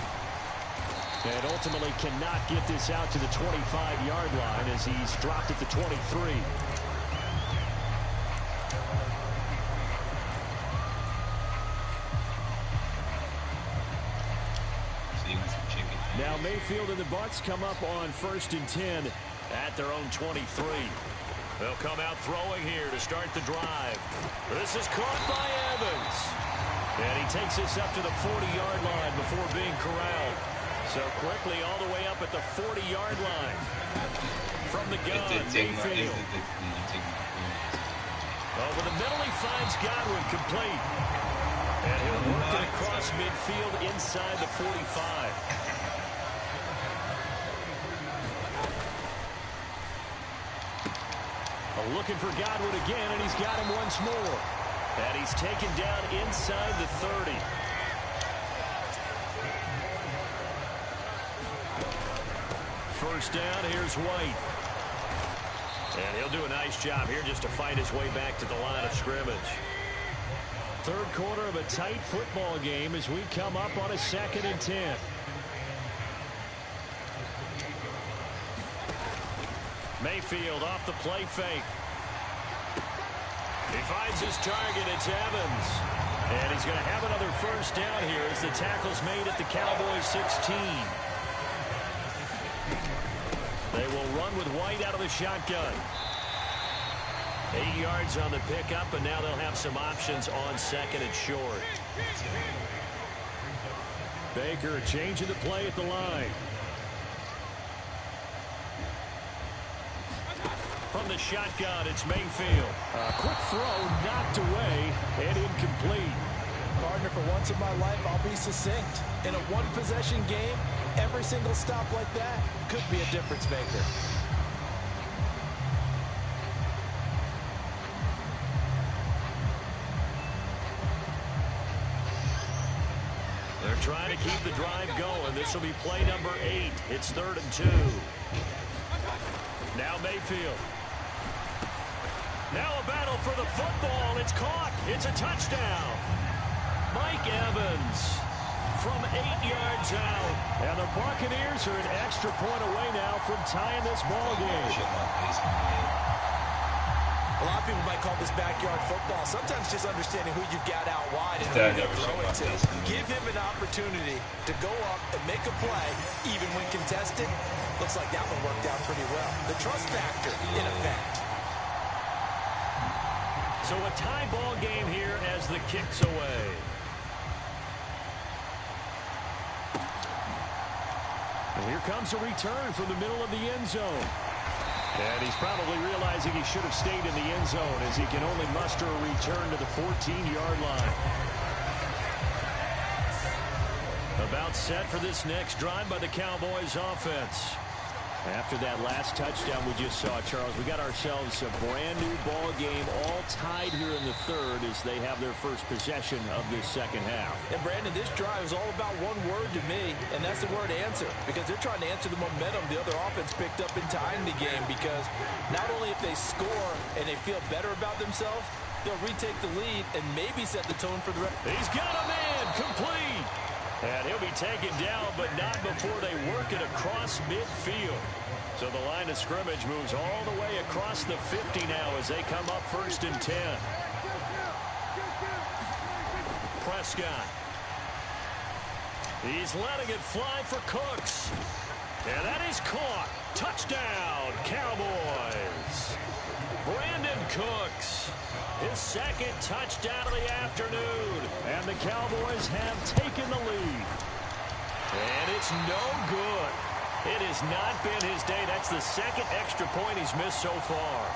And ultimately cannot get this out to the 25-yard line as he's dropped at the 23. Now Mayfield and the Bucs come up on 1st and 10 at their own 23. They'll come out throwing here to start the drive. This is caught by Evans. And he takes this up to the 40-yard line before being corralled. So quickly all the way up at the 40-yard line. From the gun, Mayfield. Over the middle, he finds Godwin complete. And he'll work it across midfield inside the 45. Looking for Godwin again, and he's got him once more. And he's taken down inside the 30. First down, here's White. And he'll do a nice job here just to find his way back to the line of scrimmage. Third quarter of a tight football game as we come up on a 2nd and 10. Mayfield off the play fake. He finds his target. It's Evans. And he's going to have another first down here as the tackle's made at the Cowboys 16. They will run with White out of the shotgun. 8 yards on the pickup, and now they'll have some options on 2nd and short. Baker changing the play at the line. From the shotgun, it's Mayfield. A quick throw knocked away and incomplete. Partner, for once in my life, I'll be succinct. In a one-possession game, every single stop like that could be a difference maker. They're trying to keep the drive going. This will be play number 8. It's 3rd and 2. Now Mayfield. Now a battle for the football. It's caught. It's a touchdown. Mike Evans from 8 yards out. And the Buccaneers are an extra point away now from tying this ball game. A lot of people might call this backyard football. Sometimes just understanding who you've got out wide and who you're throw it to. Give him an opportunity to go up and make a play, even when contested. Looks like that one worked out pretty well. The trust factor, in effect. So a tie ball game here as the kick's away. And here comes a return from the middle of the end zone. And he's probably realizing he should have stayed in the end zone as he can only muster a return to the 14-yard line. About set for this next drive by the Cowboys offense. After that last touchdown we just saw, Charles, we got ourselves a brand new ball game, all tied here in the 3rd as they have their first possession of this 2nd half. And Brandon, this drive is all about one word to me, and that's the word answer, because they're trying to answer the momentum the other offense picked up in tying the game, because not only if they score and they feel better about themselves, they'll retake the lead and maybe set the tone for the rest. He's got a man complete. And he'll be taken down, but not before they work it across midfield. So the line of scrimmage moves all the way across the 50 now as they come up 1st and 10. Prescott. He's letting it fly for Cooks. And that is caught. Touchdown, Cowboys. Brandon Cooks. His 2nd touchdown of the afternoon. And the Cowboys have taken the lead. And it's no good. It has not been his day. That's the 2nd extra point he's missed so far.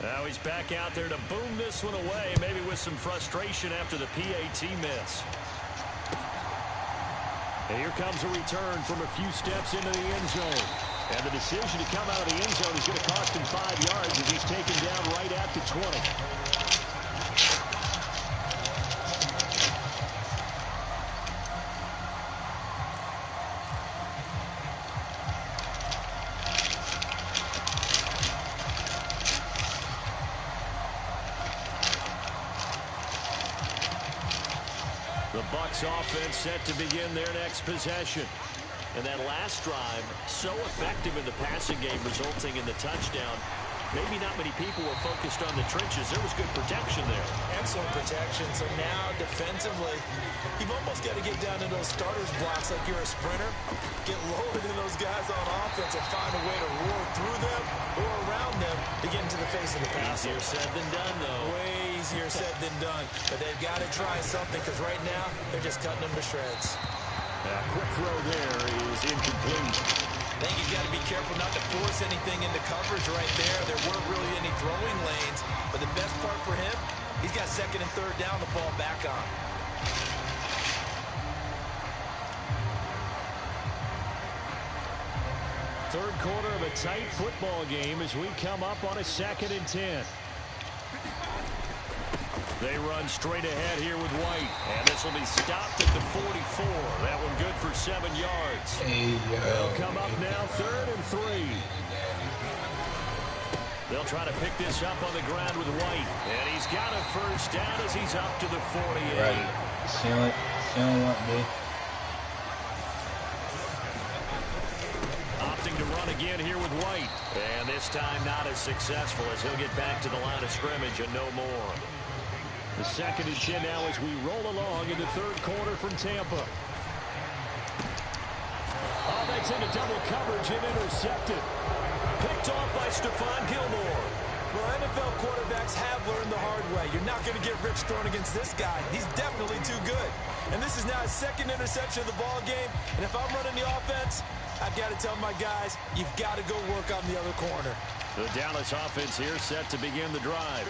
Now he's back out there to boom this one away, maybe with some frustration after the PAT miss. And here comes a return from a few steps into the end zone. And the decision to come out of the end zone is going to cost him 5 yards as he's taken down right at the 20. The Bucs offense set to begin their next possession. And that last drive, so effective in the passing game, resulting in the touchdown. Maybe not many people were focused on the trenches. There was good protection there. Excellent protection. So now, defensively, you've almost got to get down to those starters blocks like you're a sprinter. Get lower than those guys on offense and find a way to roar through them or around them to get into the face of the pass. Easier said than done, though. Way easier said than done. But they've got to try something because right now, they're just cutting them to shreds. Quick throw there is incomplete. I think he's got to be careful not to force anything into coverage right there. There weren't really any throwing lanes. But the best part for him, he's got second and third down to fall back on. Third quarter of a tight football game as we come up on a 2nd and 10. They run straight ahead here with White. And this will be stopped at the 44. That one good for 7 yards. They'll come up now 3rd and 3. They'll try to pick this up on the ground with White. And he's got a first down as he's up to the 48. Right. She don't want this. Opting to run again here with White. And this time not as successful as he'll get back to the line of scrimmage and no more. The 2nd and 10 now as we roll along in the third quarter from Tampa. Oh, that's into double coverage and intercepted. Picked off by Stephon Gilmore. Well, NFL quarterbacks have learned the hard way. You're not going to get rich throwing against this guy. He's definitely too good. And this is now his 2nd interception of the ball game. And if I'm running the offense, I've got to tell my guys, you've got to go work on the other corner. The Dallas offense here set to begin the drive.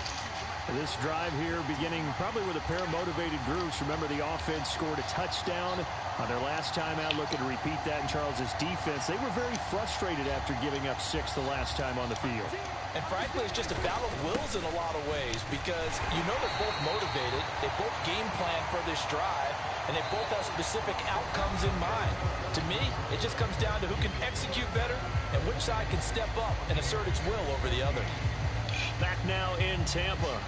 This drive here beginning probably with a pair of motivated groups. Remember, the offense scored a touchdown on their last time out. Looking to repeat that in Charles's defense. They were very frustrated after giving up 6 the last time on the field. And frankly, it's just a battle of wills in a lot of ways because you know they're both motivated. They both game plan for this drive, and they both have specific outcomes in mind. To me, it just comes down to who can execute better and which side can step up and assert its will over the other. Back now in Tampa.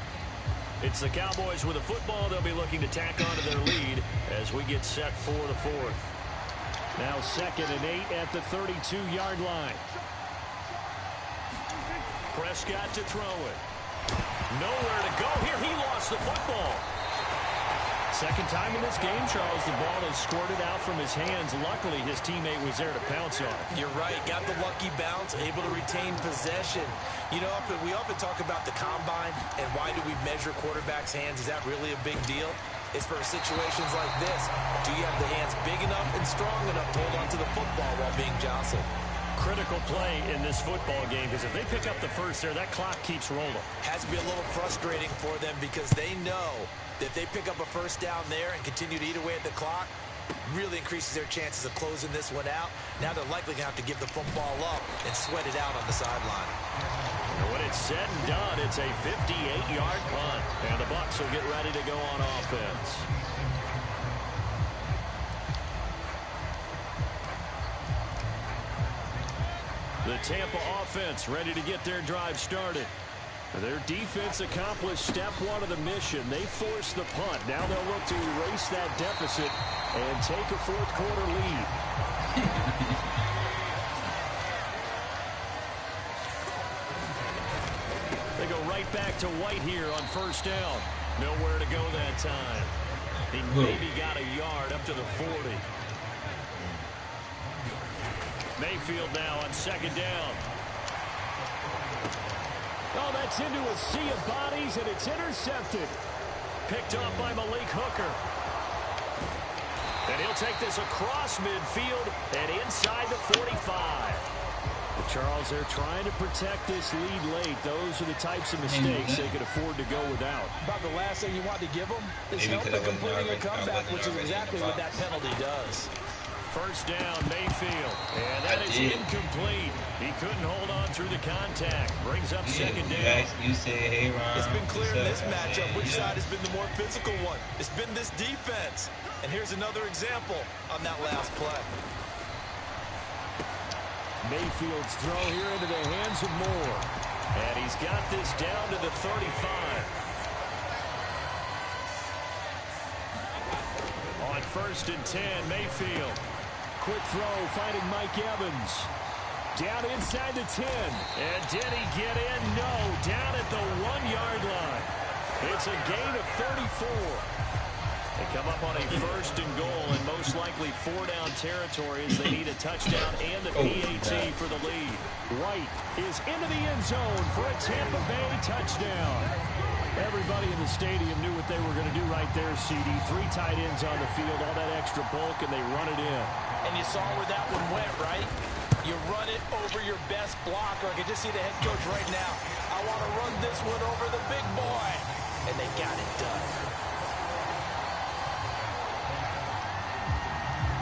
It's the Cowboys with a football. They'll be looking to tack onto their lead as we get set for the 4th. Now 2nd and 8 at the 32-yard line. Prescott to throw it. Nowhere to go here. He lost the football. Second time in this game, Charles, the ball has squirted out from his hands. Luckily, his teammate was there to pounce on it. You're right. Got the lucky bounce, able to retain possession. You know, we often talk about the combine and why do we measure quarterbacks' hands. Is that really a big deal? It's for situations like this. Do you have the hands big enough and strong enough to hold onto the football while being jostled? Critical play in this football game because if they pick up the first there, that clock keeps rolling. Has to be a little frustrating for them because they know that if they pick up a first down there and continue to eat away at the clock, really increases their chances of closing this one out. Now they're likely going to have to give the football up and sweat it out on the sideline. And when it's said and done, it's a 58-yard punt. And the Bucs will get ready to go on offense. The Tampa offense ready to get their drive started. Their defense accomplished step 1 of the mission. They forced the punt. Now they'll look to erase that deficit and take a fourth quarter lead. They go right back to White here on first down. Nowhere to go that time. He maybe got a yard up to the 40. Mayfield now on second down. Oh, that's into a sea of bodies, and it's intercepted. Picked off by Malik Hooker. And he'll take this across midfield and inside the 45. Charles, they're trying to protect this lead late. Those are the types of mistakes they could afford to go without. About the last thing you want to give them is help in completing a comeback, which is exactly what that penalty does. First down, Mayfield. And that is incomplete. He couldn't hold on through the contact. Brings up second down. You say, hey, Ron. It's been clear in this matchup which side has been the more physical one. It's been this defense. And here's another example on that last play. Mayfield's throw here into the hands of Moore. And he's got this down to the 35. On 1st and 10, Mayfield. Quick throw, finding Mike Evans. Down inside the 10. And did he get in? No. Down at the 1-yard line. It's a gain of 34. They come up on a 1st and goal, and most likely 4-down territory as they need a touchdown and the PAT for the lead. White is into the end zone for a Tampa Bay touchdown. Everybody in the stadium knew what they were going to do right there, CD. 3 tight ends on the field, all that extra bulk, and they run it in. And you saw where that one went, right? You run it over your best blocker. I can just see the head coach right now. I want to run this one over the big boy. And they got it done.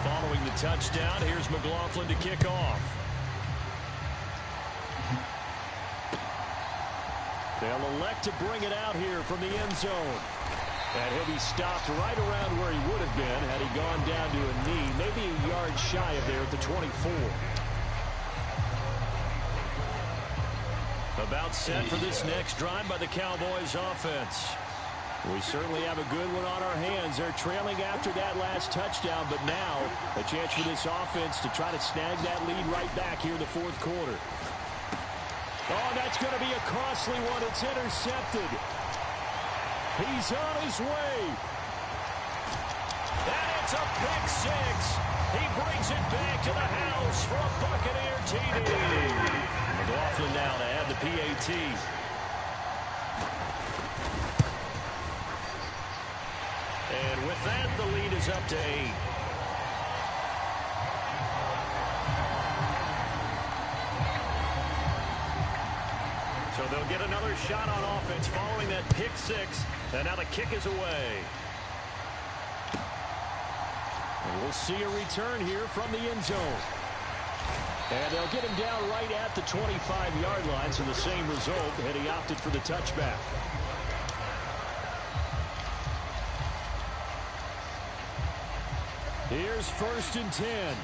Following the touchdown, here's McLaughlin to kick off. They'll elect to bring it out here from the end zone. And he'll be stopped right around where he would have been had he gone down to a knee, maybe a yard shy of there at the 24. About set for this next drive by the Cowboys offense. We certainly have a good one on our hands. They're trailing after that last touchdown, but now a chance for this offense to try to snag that lead right back here in the 4th quarter. Oh, that's going to be a costly one. It's intercepted. He's on his way. And it's a pick 6. He brings it back to the house for a Buccaneer TD. McLaughlin now to add the PAT. And with that, the lead is up to 8. So they'll get another shot on offense following that pick 6. And now the kick is away. And we'll see a return here from the end zone. And they'll get him down right at the 25-yard line, so the same result had he opted for the touchback. Here's 1st and 10.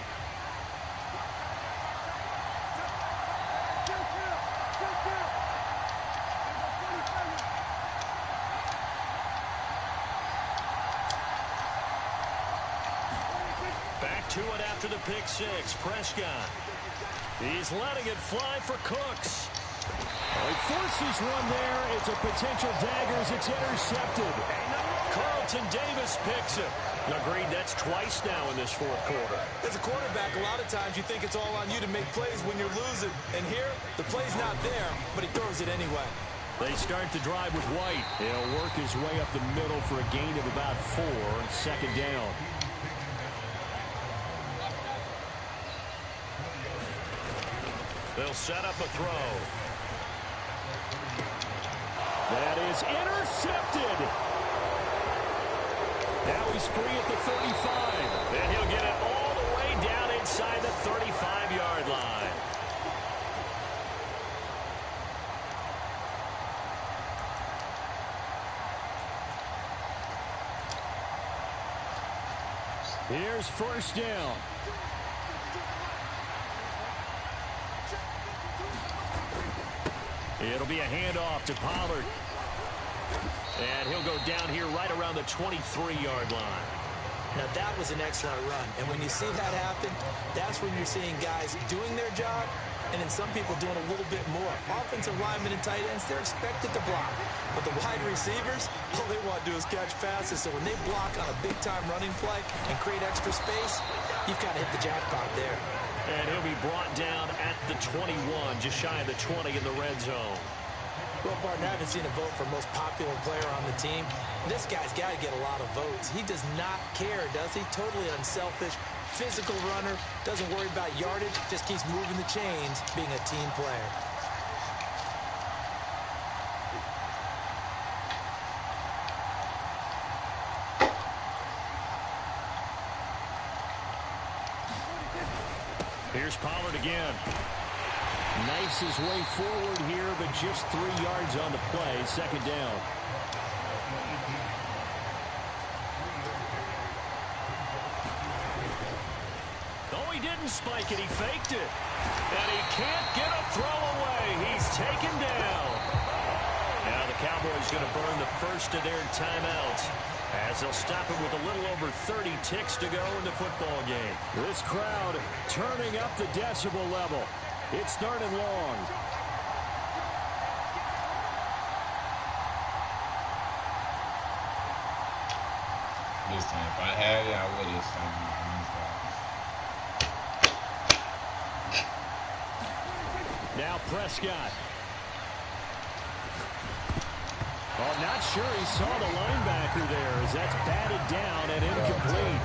Back to it after the pick 6. Prescott. He's letting it fly for Cooks. He forces one there. It's a potential dagger as it's intercepted. Carlton Davis picks it. Agreed, that's twice now in this 4th quarter. As a quarterback, a lot of times you think it's all on you to make plays when you're losing. And here, the play's not there, but he throws it anyway. They start the drive with White. He'll work his way up the middle for a gain of about 4. 2nd down. They'll set up a throw. That is intercepted. Now he's free at the 35. And he'll get it all the way down inside the 35-yard line. Here's 1st down. It'll be a handoff to Pollard. And he'll go down here right around the 23-yard line. Now, that was an excellent run. And when you see that happen, that's when you're seeing guys doing their job and then some people doing a little bit more. Offensive linemen and tight ends, they're expected to block. But the wide receivers, all they want to do is catch passes. So when they block on a big-time running play and create extra space, you've got to hit the jackpot there. And he'll be brought down at the 21, just shy of the 20 in the red zone. Well, partner, I haven't seen a vote for most popular player on the team. This guy's got to get a lot of votes. He does not care, does he? Totally unselfish, physical runner, doesn't worry about yardage, just keeps moving the chains, being a team player. Here's Pollard again. Knifes his way forward here, but just 3 yards on the play. 2nd down. Oh, he didn't spike it. He faked it. And he can't get a throw away. He's taken down. Now the Cowboys going to burn the first of their timeouts. As they'll stop it with a little over 30 ticks to go in the football game. This crowd turning up the decibel level. It's third and long. This time, if I had it, I would have signed these guys. Now Prescott. Oh, not sure he saw the linebacker there as that's batted down and incomplete.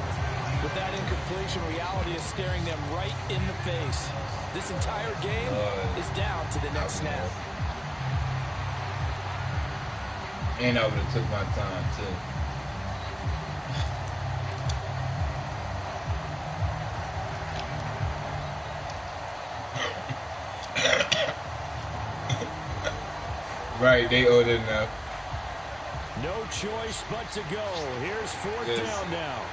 With that incompletion, reality is staring them right in the face. This entire game is down to the next snap. And I would have took my time, too. Right, they owed enough. No choice but to go. Here's fourth down now.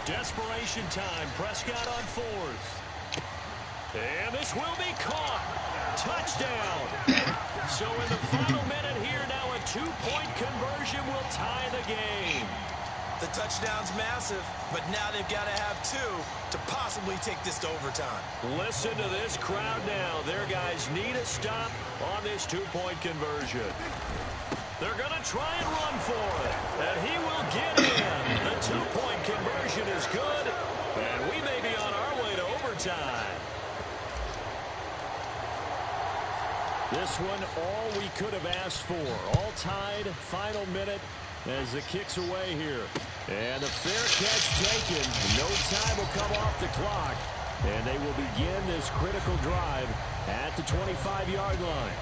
Desperation time. Prescott on fourth. And this will be caught. Touchdown. So in the final minute here, now a two-point conversion will tie the game. The touchdown's massive, but now they've got to have two to possibly take this to overtime. Listen to this crowd now. Their guys need a stop on this two-point conversion. They're going to try and run for it, and he will get in. The two-point conversion is good, and we may be on our way to overtime. This one, all we could have asked for. All tied, final minute as the kick's away here. And a fair catch taken. No time will come off the clock. And they will begin this critical drive at the 25-yard line.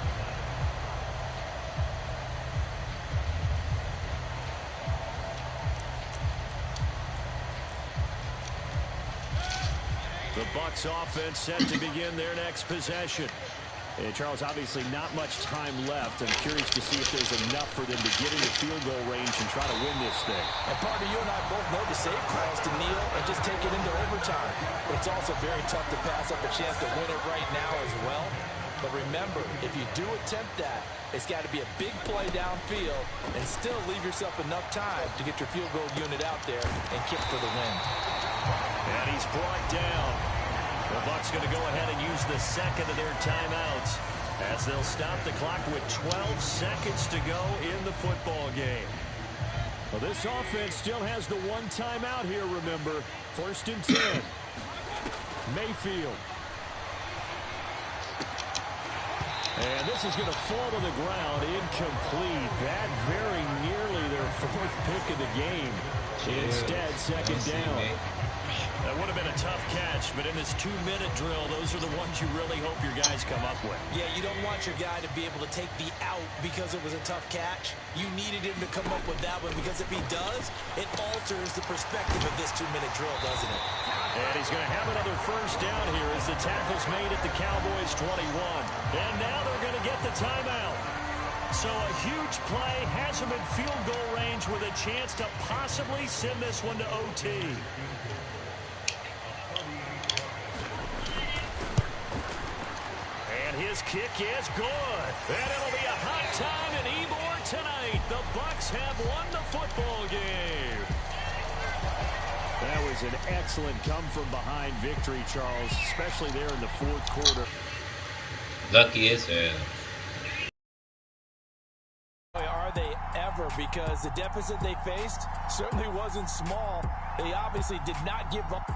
The Bucs offense set to begin their next possession. And Charles, obviously not much time left. I'm curious to see if there's enough for them to get into field goal range and try to win this thing. And partner, you and I both know the safe calls to kneel and just take it into overtime. But it's also very tough to pass up a chance to win it right now as well. But remember, if you do attempt that, it's got to be a big play downfield and still leave yourself enough time to get your field goal unit out there and kick for the win. And he's brought down. The Bucs going to go ahead and use the second of their timeouts as they'll stop the clock with 12 seconds to go in the football game. Well, this offense still has the one timeout here, remember. First and 10. Mayfield. And this is going to fall to the ground, incomplete. That very nearly their fourth pick of the game. Instead, second down. That would have been a tough catch, but in this 2-minute drill, those are the ones you really hope your guys come up with. Yeah, you don't want your guy to be able to take the out because it was a tough catch. You needed him to come up with that one because if he does, it alters the perspective of this 2-minute drill, doesn't it? And he's going to have another first down here as the tackle's made at the Cowboys' 21. And now they're going to get the timeout. So a huge play has him in field goal range with a chance to possibly send this one to OT. And his kick is good. And it'll be a hot time in Ybor tonight. The Bucs have won the football game. That was an excellent come-from-behind victory, Charles, especially there in the fourth quarter. Lucky as hell. Are they ever? Because the deficit they faced certainly wasn't small. They obviously did not give up.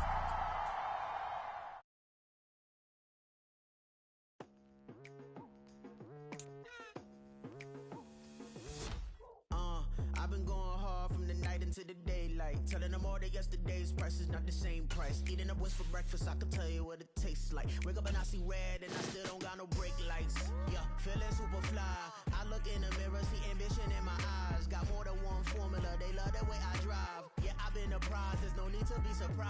I've been going hard from the night into the daylight, telling them all that yesterday's price is not the same price. Eating up what's for breakfast, I can tell you what it tastes like. Wake up and I see red and I still don't got no brake lights. Yeah, feeling super fly. I look in the mirror, see ambition in my eyes. Got more than one formula, they love the way I drive. Yeah, I've been a prize, there's no need to be surprised.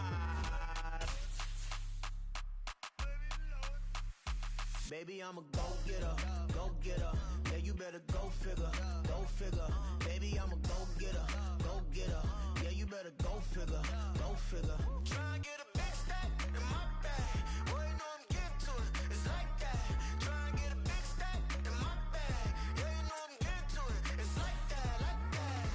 Baby, I'm a go-getter, go-getter. Yeah, you better go figure, go figure. Baby, I'm a go-getter, go-getter. Yeah, you better go figure, go figure. Try and get a big stack in my bag. Boy, you know I'm getting to it, it's like that. Try and get a big stack in my bag. Yeah, you know I'm getting to it, it's like that, like that.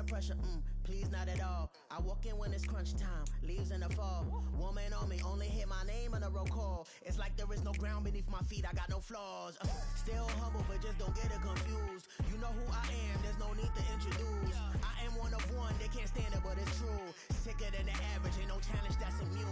under pressure, please not at all. I walk in when it's crunch time, leaves in the fall. Woman on me, only hit my name on a roll call. It's like there is no ground beneath my feet, I got no flaws. Still humble, but just don't get it confused. You know who I am, there's no need to introduce. I am one of one, they can't stand it, but it's true. Sicker than the average, ain't no challenge that's immune.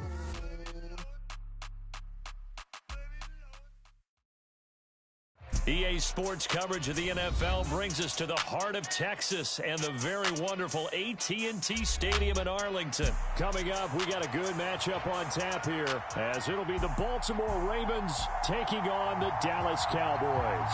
EA Sports coverage of the NFL brings us to the heart of Texas and the very wonderful AT&T Stadium in Arlington. Coming up, we got a good matchup on tap here, as it'll be the Baltimore Ravens taking on the Dallas Cowboys.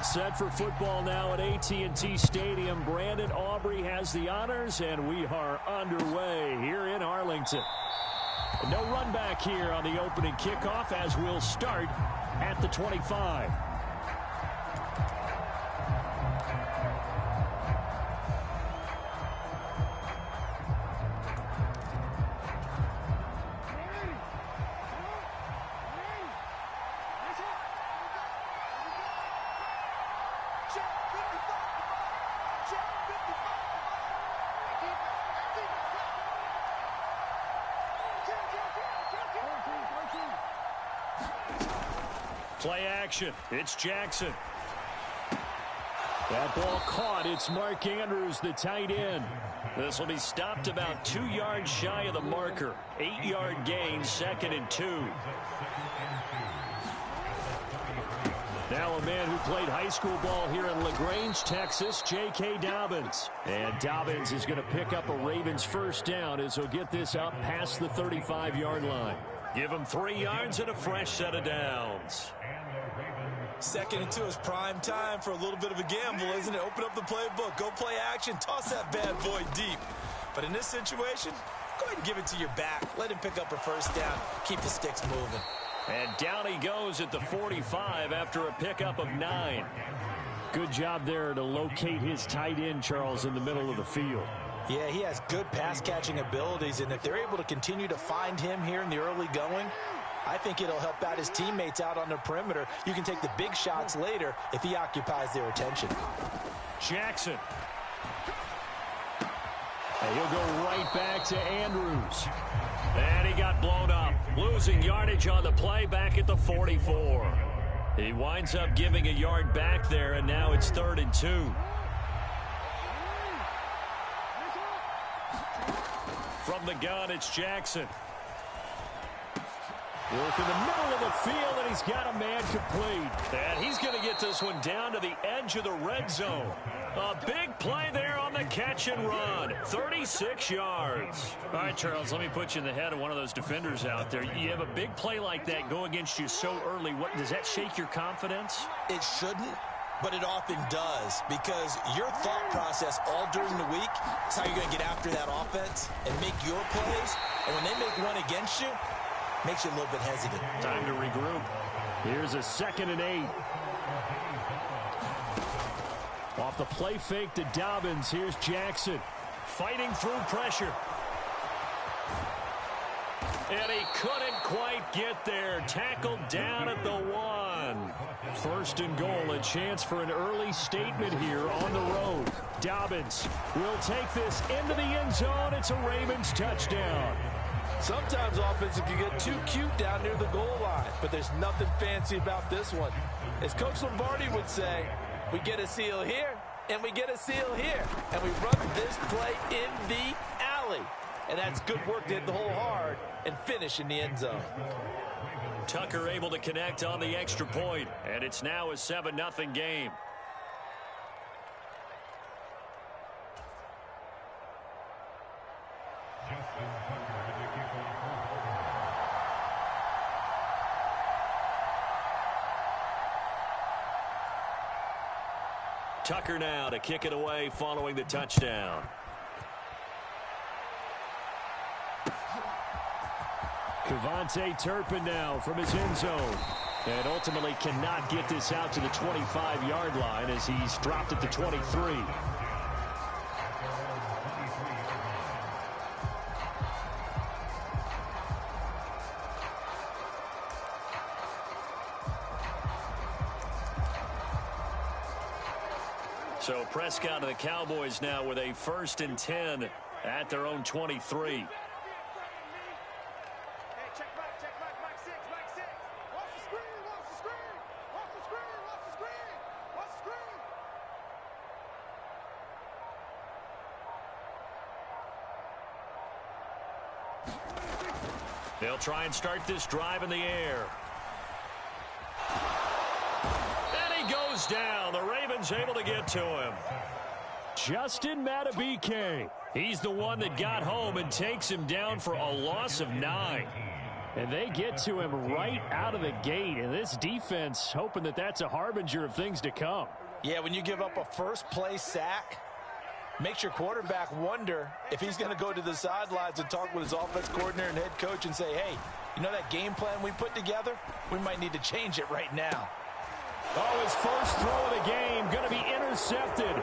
Set for football now at AT&T Stadium. Brandon Aubrey has the honors, and we are underway here in Arlington. No run back here on the opening kickoff, as we'll start at the 25. Play action. It's Jackson. That ball caught. It's Mark Andrews, the tight end. This will be stopped about 2 yards shy of the marker. 8-yard gain, 2nd and 2. Now a man who played high school ball here in LaGrange, Texas, J.K. Dobbins. And Dobbins is going to pick up a Ravens first down as he'll get this up past the 35-yard line. Give him 3 yards and a fresh set of downs. 2nd and 2 is prime time for a little bit of a gamble, isn't it? Open up the playbook, go play action, toss that bad boy deep. But in this situation, go ahead and give it to your back. Let him pick up a first down. Keep the sticks moving. And down he goes at the 45 after a pickup of 9. Good job there to locate his tight end, Charles, in the middle of the field. Yeah, he has good pass-catching abilities, and if they're able to continue to find him here in the early going, I think it'll help out his teammates out on the perimeter. You can take the big shots later if he occupies their attention. Jackson. And he'll go right back to Andrews. And he got blown up. Losing yardage on the play back at the 44. He winds up giving a yard back there, and now it's 3rd and 2. From the gun, it's Jackson. Work in the middle of the field, and he's got a man complete. And he's going to get this one down to the edge of the red zone. A big play there on the catch and run. 36 yards. All right, Charles, let me put you in the head of one of those defenders out there. You have a big play like that go against you so early. Does that shake your confidence? It shouldn't, but it often does, because your thought process all during the week is how you're going to get after that offense and make your plays. And when they make one against you, makes you a little bit hesitant. Time to regroup. Here's a 2nd and 8. Off the play fake to Dobbins. Here's Jackson. Fighting through pressure. And he couldn't quite get there. Tackled down at the 1. 1st and goal. A chance for an early statement here on the road. Dobbins will take this into the end zone. It's a Ravens touchdown. Sometimes offenses can get too cute down near the goal line, but there's nothing fancy about this one. As Coach Lombardi would say, we get a seal here, and we get a seal here, and we run this play in the alley. And that's good work to hit the hole hard and finish in the end zone. Tucker able to connect on the extra point, and it's now a 7-0 game. Tucker now to kick it away following the touchdown. Kevontae Turpin now from his end zone. And ultimately cannot get this out to the 25-yard line as he's dropped at the 23. So Prescott and the Cowboys now with a 1st and 10 at their own 23. They'll try and start this drive in the air. And he goes down. The Ravens able to get to him. Justin Madubuike. He's the one that got home and takes him down for a loss of 9. And they get to him right out of the gate. And this defense hoping that that's a harbinger of things to come. Yeah, when you give up a first-play sack, makes your quarterback wonder if he's going to go to the sidelines and talk with his offense coordinator and head coach and say, hey, you know that game plan we put together? We might need to change it right now. Oh, his first throw of the game going to be intercepted.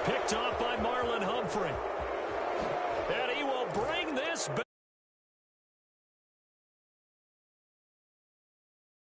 Picked off by Marlon Humphrey. And he will bring this back.